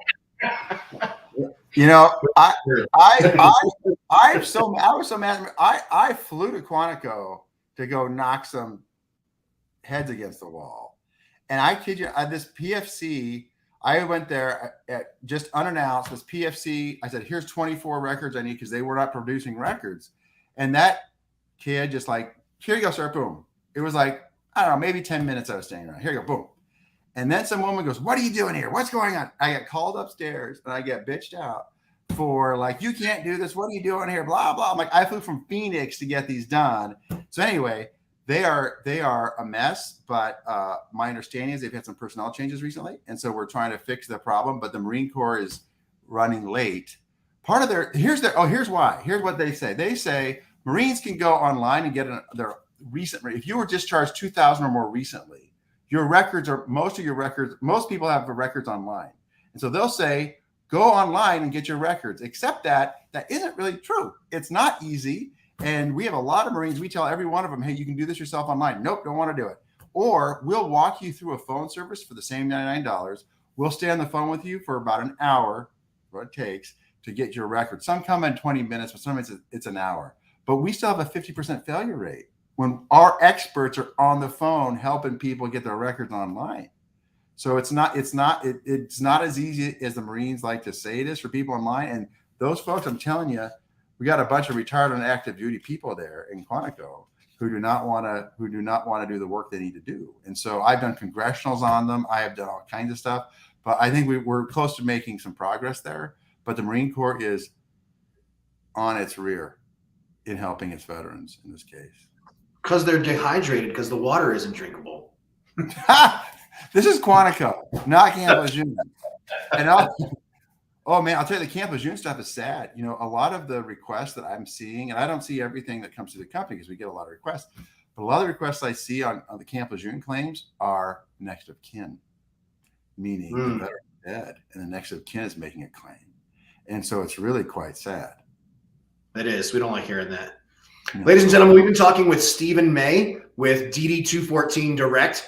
I was so mad. I flew to Quantico to go knock some heads against the wall. And I kid you, this PFC, I went there at just unannounced. This PFC, I said, here's 24 records I need, because they were not producing records. And that kid just like, here you go, sir, boom. It was like, I don't know, maybe 10 minutes I was standing around. Here you go, boom. And then some woman goes, what are you doing here? What's going on? I get called upstairs and I get bitched out for like, you can't do this. What are you doing here? Blah, blah. I'm like, I flew from Phoenix to get these done. So anyway, they are a mess, but my understanding is they've had some personnel changes recently. And so we're trying to fix the problem, but the Marine Corps is running late. Part of here's why. Here's what they say. They say Marines can go online and get their recent. If you were discharged 2000 or more recently, your records are most people have the records online. And so they'll say, go online and get your records, except that isn't really true. It's not easy. And we have a lot of Marines. We tell every one of them, hey, you can do this yourself online. Nope, don't want to do it. Or we'll walk you through a phone service for the same $99. We'll stay on the phone with you for about an hour, what it takes to get your record. Some come in 20 minutes, but sometimes it's an hour. But we still have a 50% failure rate when our experts are on the phone helping people get their records online. So it's not as easy as the Marines like to say it is for people online. And those folks, I'm telling you, we got a bunch of retired and active duty people there in Quantico who do not want to do the work they need to do. And so I've done congressionals on them. I have done all kinds of stuff, but I think we're close to making some progress there. But the Marine Corps is on its rear in helping its veterans in this case. Because they're dehydrated because the water isn't drinkable. This is Quantico, not Camp Lejeune. And oh man, I'll tell you, the Camp Lejeune stuff is sad. You know, a lot of the requests that I'm seeing, and I don't see everything that comes to the company because we get a lot of requests, but a lot of the requests I see on the Camp Lejeune claims are next of kin, meaning the veteran is dead and the next of kin is making a claim. And so it's really quite sad. It is. We don't like hearing that. No. Ladies and gentlemen, we've been talking with Stephen May with DD214 Direct.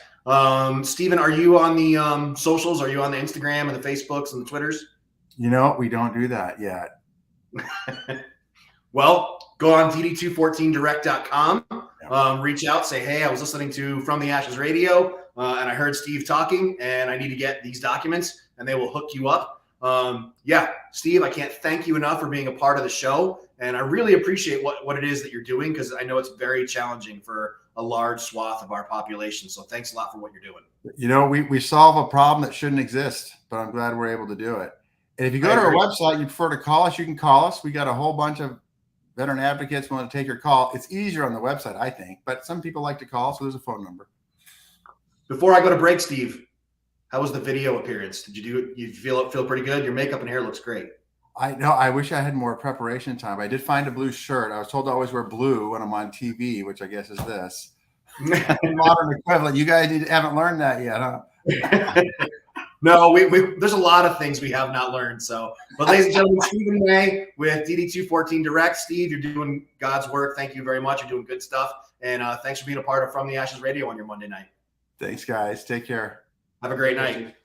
Stephen, are you on the socials? Are you on the Instagram and the Facebooks and the Twitters? You know, we don't do that yet. Well, go on DD214Direct.com. Reach out, say, hey, I was listening to From the Ashes Radio, and I heard Steve talking, and I need to get these documents, and they will hook you up. Yeah, Steve, I can't thank you enough for being a part of the show, and I really appreciate what it is that you're doing because I know it's very challenging for a large swath of our population. So thanks a lot for what you're doing. You know, we solve a problem that shouldn't exist, but I'm glad we're able to do it. And if you go to our website, you prefer to call us, you can call us. We got a whole bunch of veteran advocates who want to take your call. It's easier on the website, I think, but some people like to call, so there's a phone number. Before I go to break, Steve, how was the video appearance? Did you feel pretty good? Your makeup and hair looks great. I know. I wish I had more preparation time. I did find a blue shirt. I was told to always wear blue when I'm on TV, which I guess is this. Modern equivalent. You guys haven't learned that yet, huh? No, there's a lot of things we have not learned. So, but ladies and gentlemen, Stephen May with DD214 Direct. Steve, you're doing God's work. Thank you very much. You're doing good stuff. And thanks for being a part of From the Ashes Radio on your Monday night. Thanks, guys. Take care. Have a great night.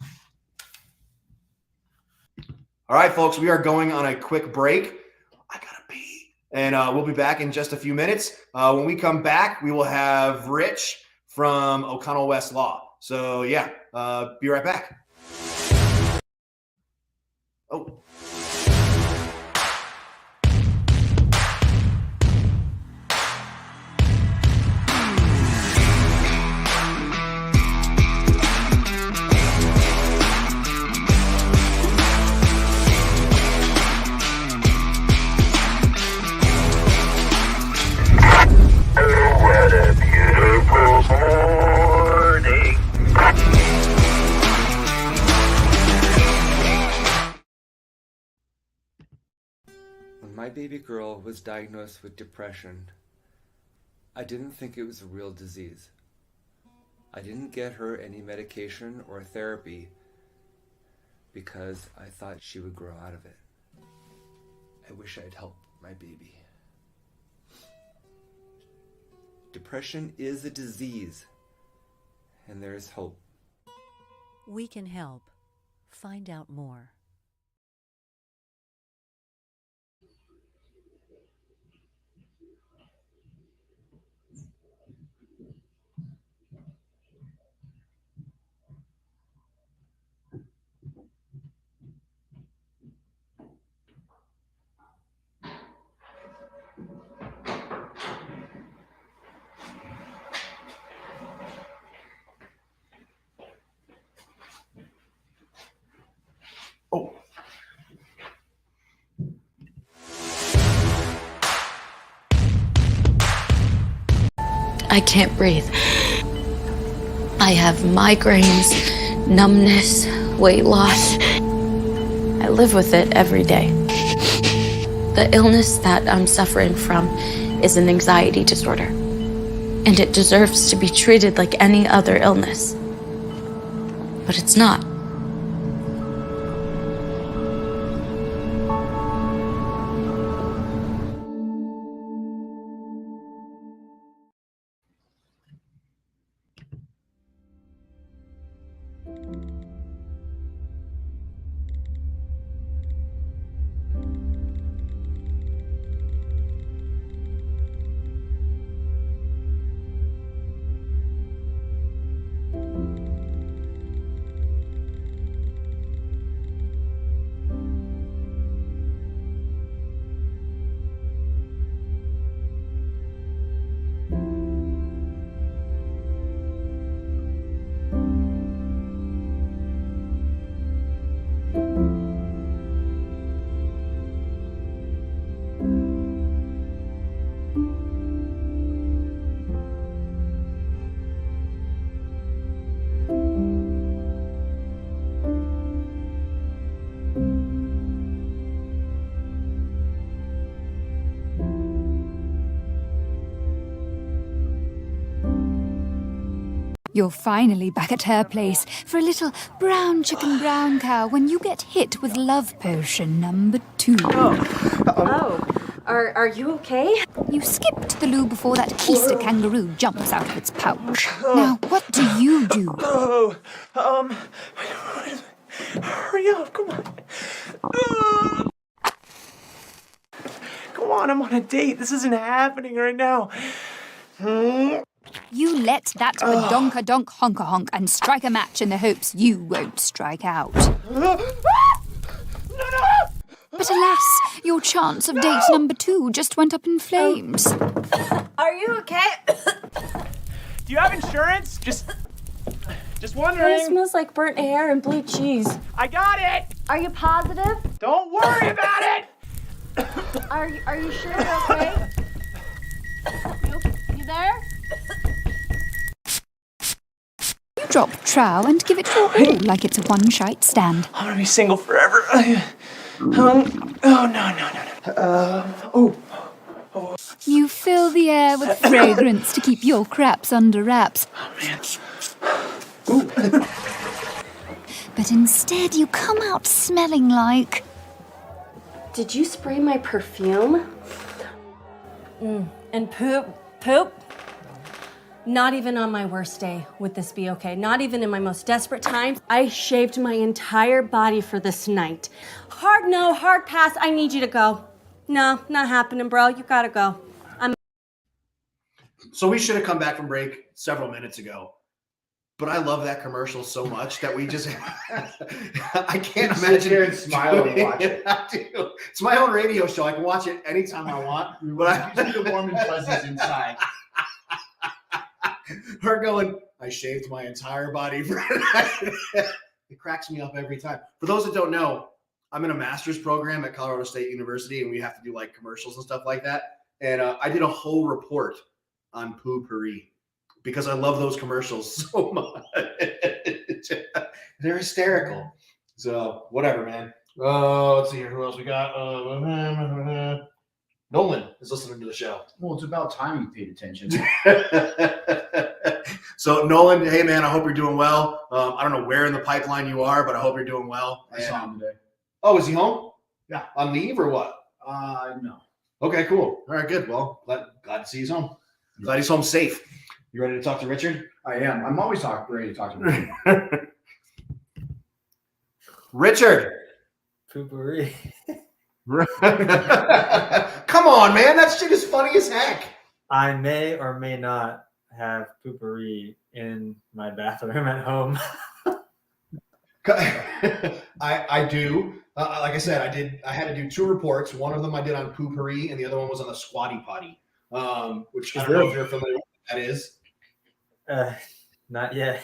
All right, folks, we are going on a quick break. I gotta pee. And we'll be back in just a few minutes. When we come back, we will have Rich from O'Connell West Law. So yeah, be right back. Oh. My baby girl was diagnosed with depression. I didn't think it was a real disease. I didn't get her any medication or therapy because I thought she would grow out of it. I wish I'd helped my baby. Depression is a disease, and there is hope. We can help. Find out more. Oh. I can't breathe. I have migraines, numbness, weight loss. I live with it every day. The illness that I'm suffering from is an anxiety disorder, and it deserves to be treated like any other illness. But it's not. You're finally back at her place for a little brown chicken brown cow when you get hit with love potion number 2. Are you okay? You skipped the loo before that keister kangaroo jumps out of its pouch. Now, what do you do? Hurry up, come on. Come on, I'm on a date. This isn't happening right now. You let that badonka-donk honka-honk and strike a match in the hopes you won't strike out. But alas, your chance of date number 2 just went up in flames. Are you okay? Do you have insurance? Just It wondering. smells like burnt hair and blue cheese. I got it. Are you positive? Don't worry about it. Are you sure you're okay? You there? You drop trow and give it your all like it's a one-shite stand. I'm gonna be single forever. You fill the air with fragrance to keep your craps under wraps. Oh man. But instead you come out smelling like... Did you spray my perfume? And poop? Not even on my worst day would this be okay. Not even in my most desperate times. I shaved my entire body for this night. Hard no, hard pass. I need you to go. No, not happening, bro. You gotta go. So we should have come back from break several minutes ago. But I love that commercial so much that we just I can't imagine Sit here and smile and watch it. I do. It's my own radio show. I can watch it anytime I want. But I the warm and fuzzies inside. her going, I shaved my entire body for it cracks me up every time. For those that don't know, I'm in a master's program at Colorado State University, and we have to do like commercials and stuff like that. And I did a whole report on poo-pourri because I love those commercials so much. They're hysterical. So whatever, man. Let's see here. Who else we got? Nolan is listening to the show. Well, it's about time you paid attention. So Nolan, hey man, I hope you're doing well. I don't know where in the pipeline you are, but I hope you're doing well. I saw him today. Oh, is he home? Yeah. On leave or what? No. Okay, cool. All right, good. Well, glad to see he's home. Glad he's home safe. You ready to talk to Richard? I am. I'm always ready to talk to him. Richard. Poopery. Come on, man. That shit is funny as heck. I may or may not have poopery in my bathroom at home. I do. Like I said, I had to do 2 reports. One of them I did on poopery, and the other one was on the squatty potty, which I don't know if you're familiar with what that is. Not yet.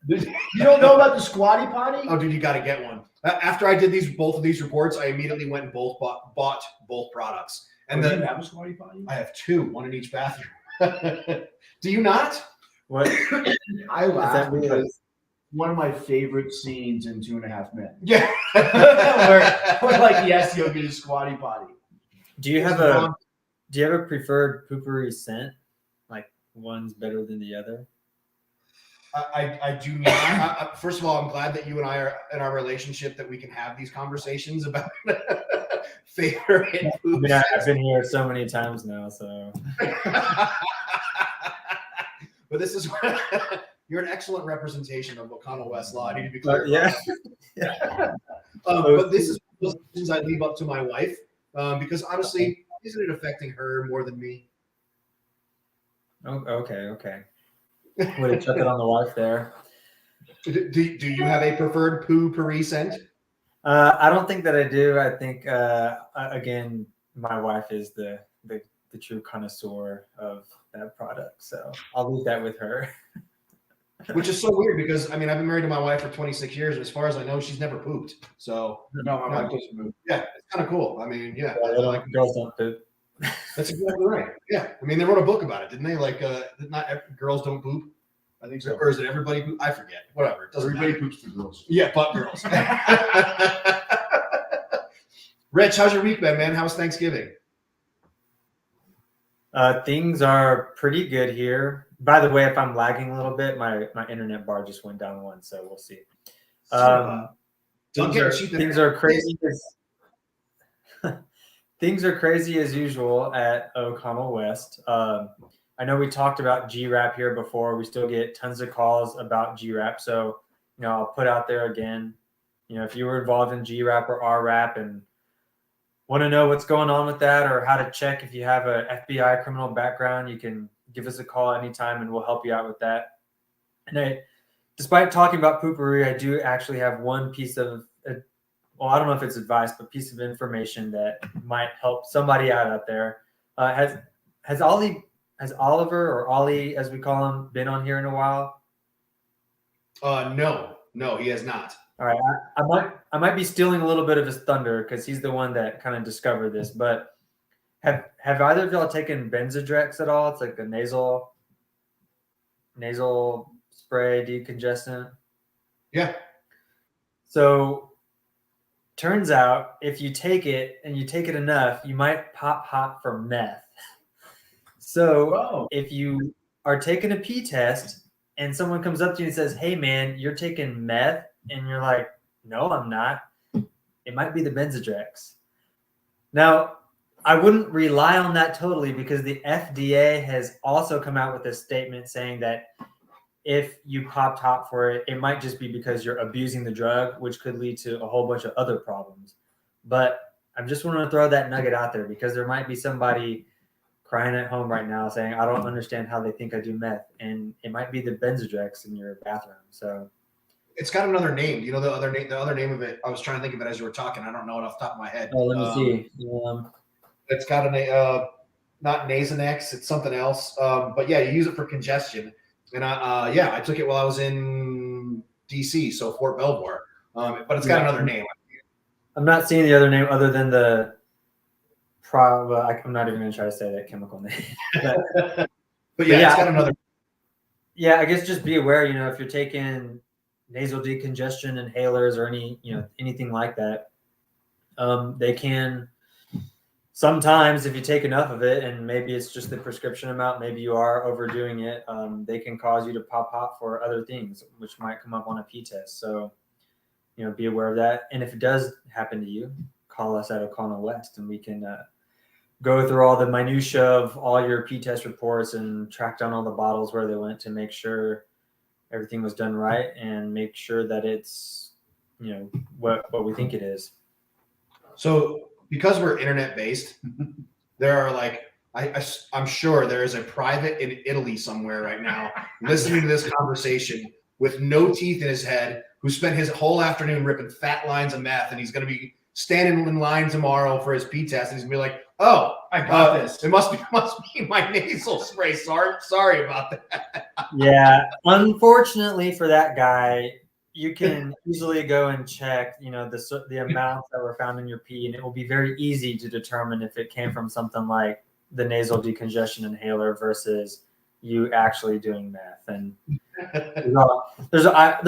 You don't know about the squatty potty? Oh, dude, you got to get one. After I did both of these reports, I immediately went and bought both products. And do you have a squatty potty? I have 2, one in each bathroom. Do you not? What? I laugh that because weird? one of my favorite scenes in 2.5 Men. Yeah. where like, yes, you'll get a squatty potty. Do you have a Do you have a preferred poopery scent? Like one's better than the other? I do not. First of all, I'm glad that you and I are in our relationship that we can have these conversations about favorite poop. I mean, I've been here so many times now, so. But this is you're an excellent representation of O'Connell West law. I need to be clear. Yeah. But this is one of those things I leave up to my wife because honestly, isn't it affecting her more than me? Oh, okay. Would have chuck it on the wife there. Do you have a preferred poo-pourri scent? I don't think that I do. I think again, my wife is the true connoisseur of that product, so I'll leave that with her. Which is so weird because I mean I've been married to my wife for 26 years, and as far as I know, she's never pooped. So No, my wife doesn't move. yeah, it's kind of cool. I mean, yeah, Like girls don't poop. that's exactly right. Yeah, I mean they wrote a book about it, didn't they? Like, girls don't poop. I think so. Or is it everybody poop? I forget. Whatever. It doesn't Everybody matter. poops for girls. Yeah, but girls. Rich, how's your week been, man? How's Thanksgiving? Things are pretty good here. By the way, if I'm lagging a little bit, my internet bar just went down one, so we'll see. Things are crazy. Things are crazy as usual at O'Connell West. I know we talked about GRAP here before. We still get tons of calls about GRAP. So, I'll put out there again, if you were involved in GRAP or RRAP and want to know what's going on with that or how to check if you have a FBI criminal background, you can give us a call anytime and we'll help you out with that. And despite talking about poopery, I do actually have one piece of, well, I don't know if it's advice, but piece of information that might help somebody out there. Has Oliver, or Ollie, as we call him, been on here in a while? No, he has not. All right, I might be stealing a little bit of his thunder because he's the one that kind of discovered this. But have either of y'all taken Benzodrex at all? It's like a nasal spray decongestant. Yeah. So turns out if you take it and you take it enough, you might pop hot for meth. So if you are taking a pee test and someone comes up to you and says, "Hey man, you're taking meth," and you're like, "No, I'm not," it might be the Benzodrex. Now, I wouldn't rely on that totally because the FDA has also come out with a statement saying that if you popped hot for it, it might just be because you're abusing the drug, which could lead to a whole bunch of other problems. But I just want to throw that nugget out there because there might be somebody crying at home right now saying, "I don't understand how they think I do meth," and it might be the Benzodrex in your bathroom. So it's got another name. You know the other name of it? I was trying to think of it as you were talking. I don't know it off the top of my head. Oh, let me see. It's got a name, not Nasonex. It's something else. But yeah, you use it for congestion. And I took it while I was in DC, so Fort Belvoir. But it's got another name. I'm not seeing the other name other than the. I'm not even going to try to say that chemical name. but yeah, it's got another. Yeah, I guess just be aware. If you're taking nasal decongestion inhalers or anything like that, they can sometimes, if you take enough of it, and maybe it's just the prescription amount, maybe you are overdoing it, they can cause you to pop hot for other things, which might come up on a pee test. So, be aware of that. And if it does happen to you, call us at O'Connell West, and we can go through all the minutia of all your pee test reports and track down all the bottles where they went to make sure everything was done right and make sure that it's, what we think it is. So because we're internet based, there are I'm sure there is a private in Italy somewhere right now listening to this conversation with no teeth in his head, who spent his whole afternoon ripping fat lines of meth, and he's going to be standing in line tomorrow for his pee test, and he's going to be like, "Oh, I got this. It must be my nasal spray. Sorry about that." Yeah, unfortunately for that guy, you can easily go and check, the amounts that were found in your pee, and it will be very easy to determine if it came from something like the nasal decongestion inhaler versus you actually doing meth. And there's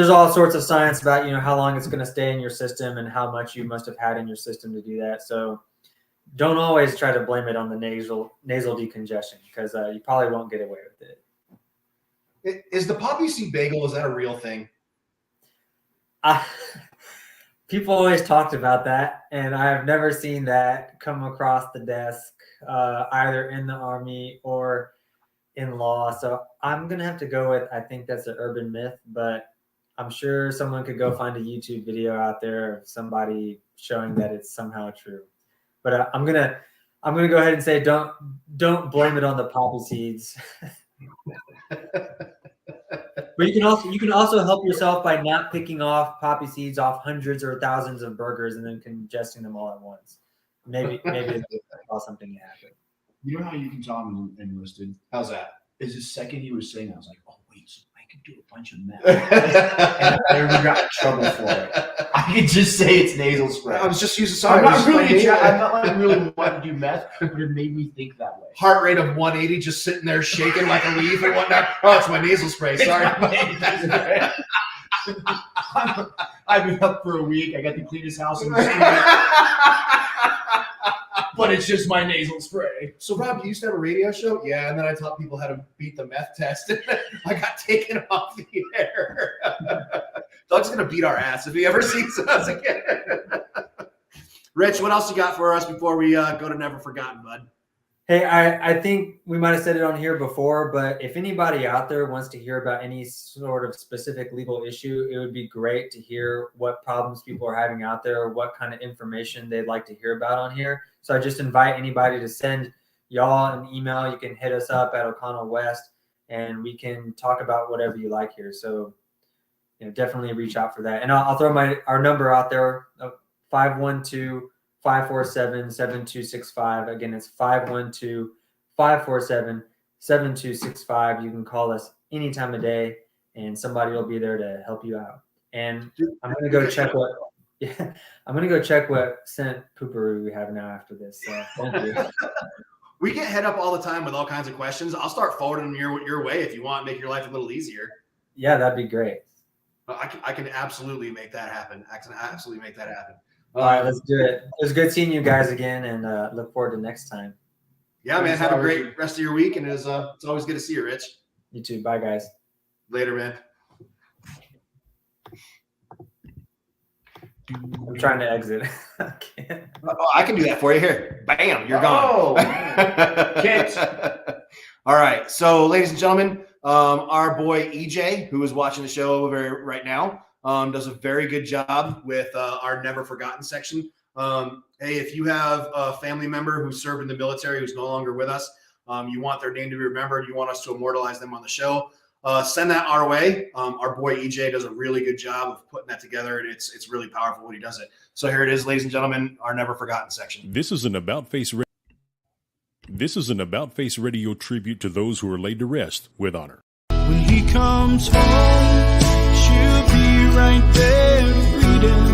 all sorts of science about how long it's going to stay in your system and how much you must have had in your system to do that. So don't always try to blame it on the nasal decongestion, because you probably won't get away with it. Is the poppy seed bagel, is that a real thing? People always talked about that, and I've never seen that come across the desk, either in the Army or in law. So I'm going to have to go with, I think that's an urban myth, but I'm sure someone could go find a YouTube video out there of somebody showing that it's somehow true. But I'm gonna go ahead and say don't blame it on the poppy seeds. But you can also help yourself by not picking off poppy seeds off hundreds or thousands of burgers and then congesting them all at once. Maybe cause something to happen. You know how you can tell I'm enlisted? How's that? Is the second he was saying, I was like, oh wait, so I could do a bunch of meth. And I never got in trouble for it. I could just say it's nasal spray. I was just using. I'm not like really wanting to do meth, but it made me think that way. Heart rate of 180, just sitting there shaking like a leaf and whatnot. Oh, it's my nasal spray. Sorry. I've been up for a week. I got the cleanest house in the street. But it's just my nasal spray. So, Rob, you used to have a radio show? Yeah, and then I taught people how to beat the meth test, and I got taken off the air. Doug's going to beat our ass if he ever sees us again. Rich, what else you got for us before we go to Never Forgotten, bud? Hey, I think we might have said it on here before, but if anybody out there wants to hear about any sort of specific legal issue, it would be great to hear what problems people are having out there, or what kind of information they'd like to hear about on here. So I just invite anybody to send y'all an email. You can hit us up at O'Connell West, and we can talk about whatever you like here. So definitely reach out for that. And I'll throw our number out there, 512-547-7265. Again, it's 512-547-7265. You can call us any time of day, and somebody will be there to help you out. And I'm going to go check what scent poopery we have now after this. So thank you. We get head up all the time with all kinds of questions. I'll start forwarding them your way if you want, make your life a little easier. Yeah, that'd be great. I can absolutely make that happen. All right, let's do it. It was good seeing you guys again, and look forward to next time. Yeah, man. Have a great rest of your week, and it's always good to see you, Rich. You too. Bye, guys. Later, man. I'm trying to exit. I can't. I can do that for you. Here. Bam, you're gone. Kids. All right. So, ladies and gentlemen, our boy EJ, who is watching the show right now, does a very good job with our Never Forgotten section. Hey, if you have a family member who served in the military who's no longer with us, you want their name to be remembered, you want us to immortalize them on the show, send that our way. Our boy EJ does a really good job of putting that together, and it's really powerful when he does it. So here it is, ladies and gentlemen, our Never Forgotten section. This is an About Face Radio tribute to those who are laid to rest with honor. When he comes home, she'll be right there to greet him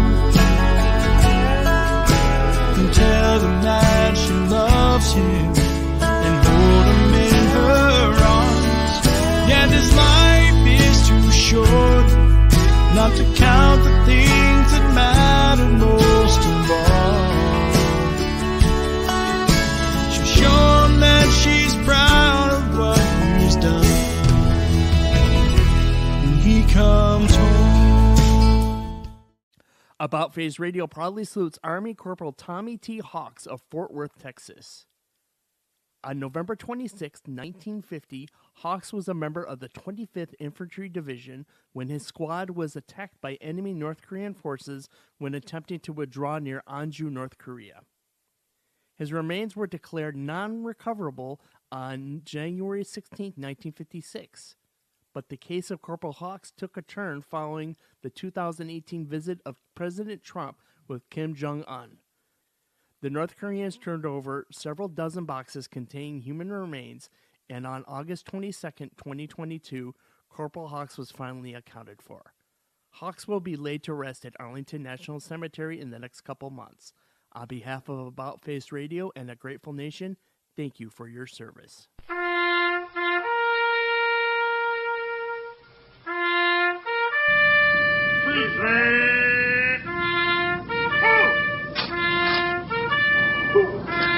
and tell him that she loves him and hold him in her arms. Yeah, this life is too short not to count the things that matter most of all. She'll show him that she's proud of what he's done when he comes home. About Face Radio proudly salutes Army Corporal Tommy T. Hawks of Fort Worth, Texas. On November 26, 1950, Hawks was a member of the 25th Infantry Division when his squad was attacked by enemy North Korean forces when attempting to withdraw near Anju, North Korea. His remains were declared non-recoverable on January 16, 1956. But the case of Corporal Hawks took a turn following the 2018 visit of President Trump with Kim Jong-un. The North Koreans turned over several dozen boxes containing human remains, and on August 22, 2022, Corporal Hawks was finally accounted for. Hawks will be laid to rest at Arlington National Cemetery in the next couple months. On behalf of About Face Radio and a grateful nation, thank you for your service. Freeze, man. Oh.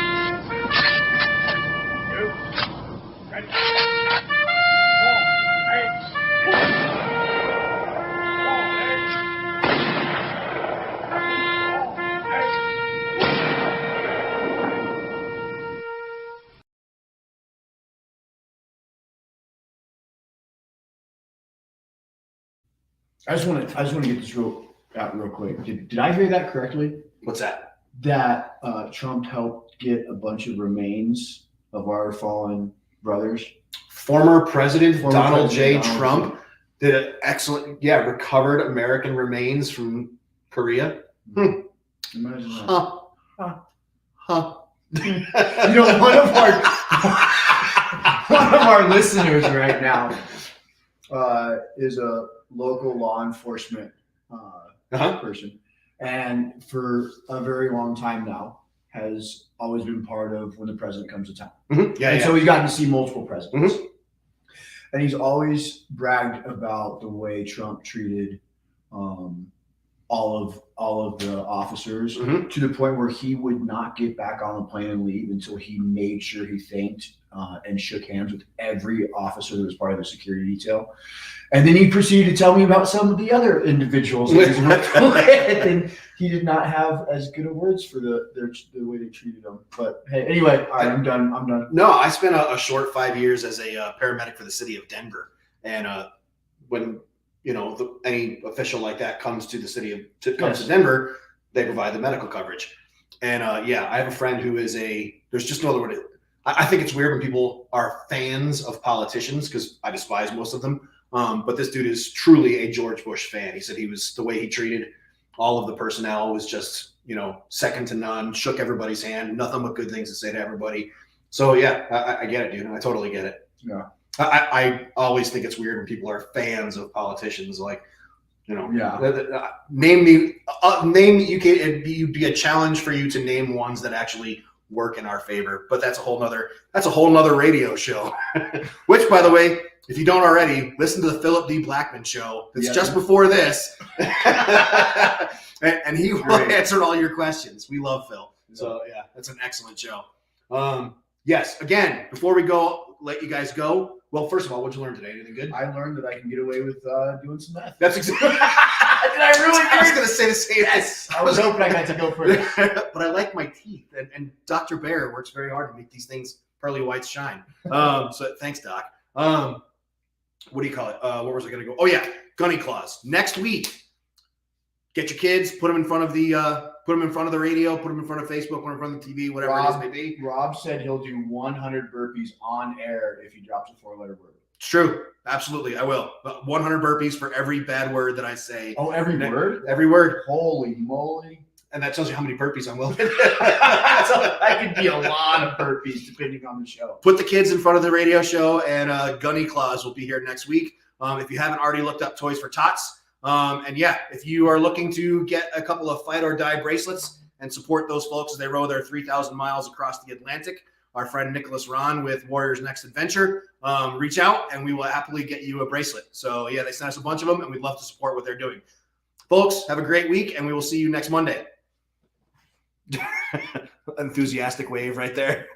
I just want to get this out real quick. Did I hear that correctly? What's that? That Trump helped get a bunch of remains of our fallen brothers. Former President Donald J. Donald Trump did an excellent, recovered American remains from Korea. Imagine that. Huh. You know, one of our listeners right now is a local law enforcement person, and for a very long time now has always been part of when the president comes to town. Mm-hmm. So he's gotten to see multiple presidents, and he's always bragged about the way Trump treated all of the officers to the point where he would not get back on the plane and leave until he made sure he thanked and shook hands with every officer that was part of the security detail. And then he proceeded to tell me about some of the other individuals that he's worked with, and he did not have as good of words for the way they treated him. But hey, anyway, all right, I'm done. No, I spent a short 5 years as a paramedic for the city of Denver, and when any official like that comes to the city to Denver, they provide the medical coverage. And I have a friend who is there's just no other word. I think it's weird when people are fans of politicians, because I despise most of them. But this dude is truly a George Bush fan. He said the way he treated all of the personnel was just, second to none, shook everybody's hand, nothing but good things to say to everybody. So I get it, dude. I totally get it. Yeah. I always think it's weird when people are fans of politicians, like, name it'd be a challenge for you to name ones that actually work in our favor, but that's a whole nother radio show. Which, by the way, if you don't already, listen to the Philip D. Blackman show. It's just before this, and he will answer all your questions. We love Phil, so that's an excellent show. Yes, again, before we let you guys go. Well, first of all, what'd you learn today? Anything good? I learned that I can get away with doing some math. That's exactly. Did I really? I was going to say the same thing. I was hoping I got to go first. But I like my teeth, and Dr. Bear works very hard to make these things pearly whites shine. So thanks, Doc. What do you call it? Where was I going to go? Oh yeah, Gunny Claws. Next week, get your kids, put them in front of the radio, put them in front of Facebook, put them in front of the TV, whatever it is may be. Rob said he'll do 100 burpees on air if he drops a 4-letter word. It's true. Absolutely. I will. 100 burpees for every bad word that I say. Oh, every word? Every word. Holy moly. And that tells you how many burpees I'm willing to do. That could be a lot of burpees depending on the show. Put the kids in front of the radio show, and Gunny Claws will be here next week. If you haven't already looked up Toys for Tots, if you are looking to get a couple of Fight or Die bracelets and support those folks as they row their 3,000 miles across the Atlantic, our friend Nicholas Ron with Warriors Next Adventure, reach out and we will happily get you a bracelet. So they sent us a bunch of them and we'd love to support what they're doing. Folks, have a great week and we will see you next Monday. Enthusiastic wave right there.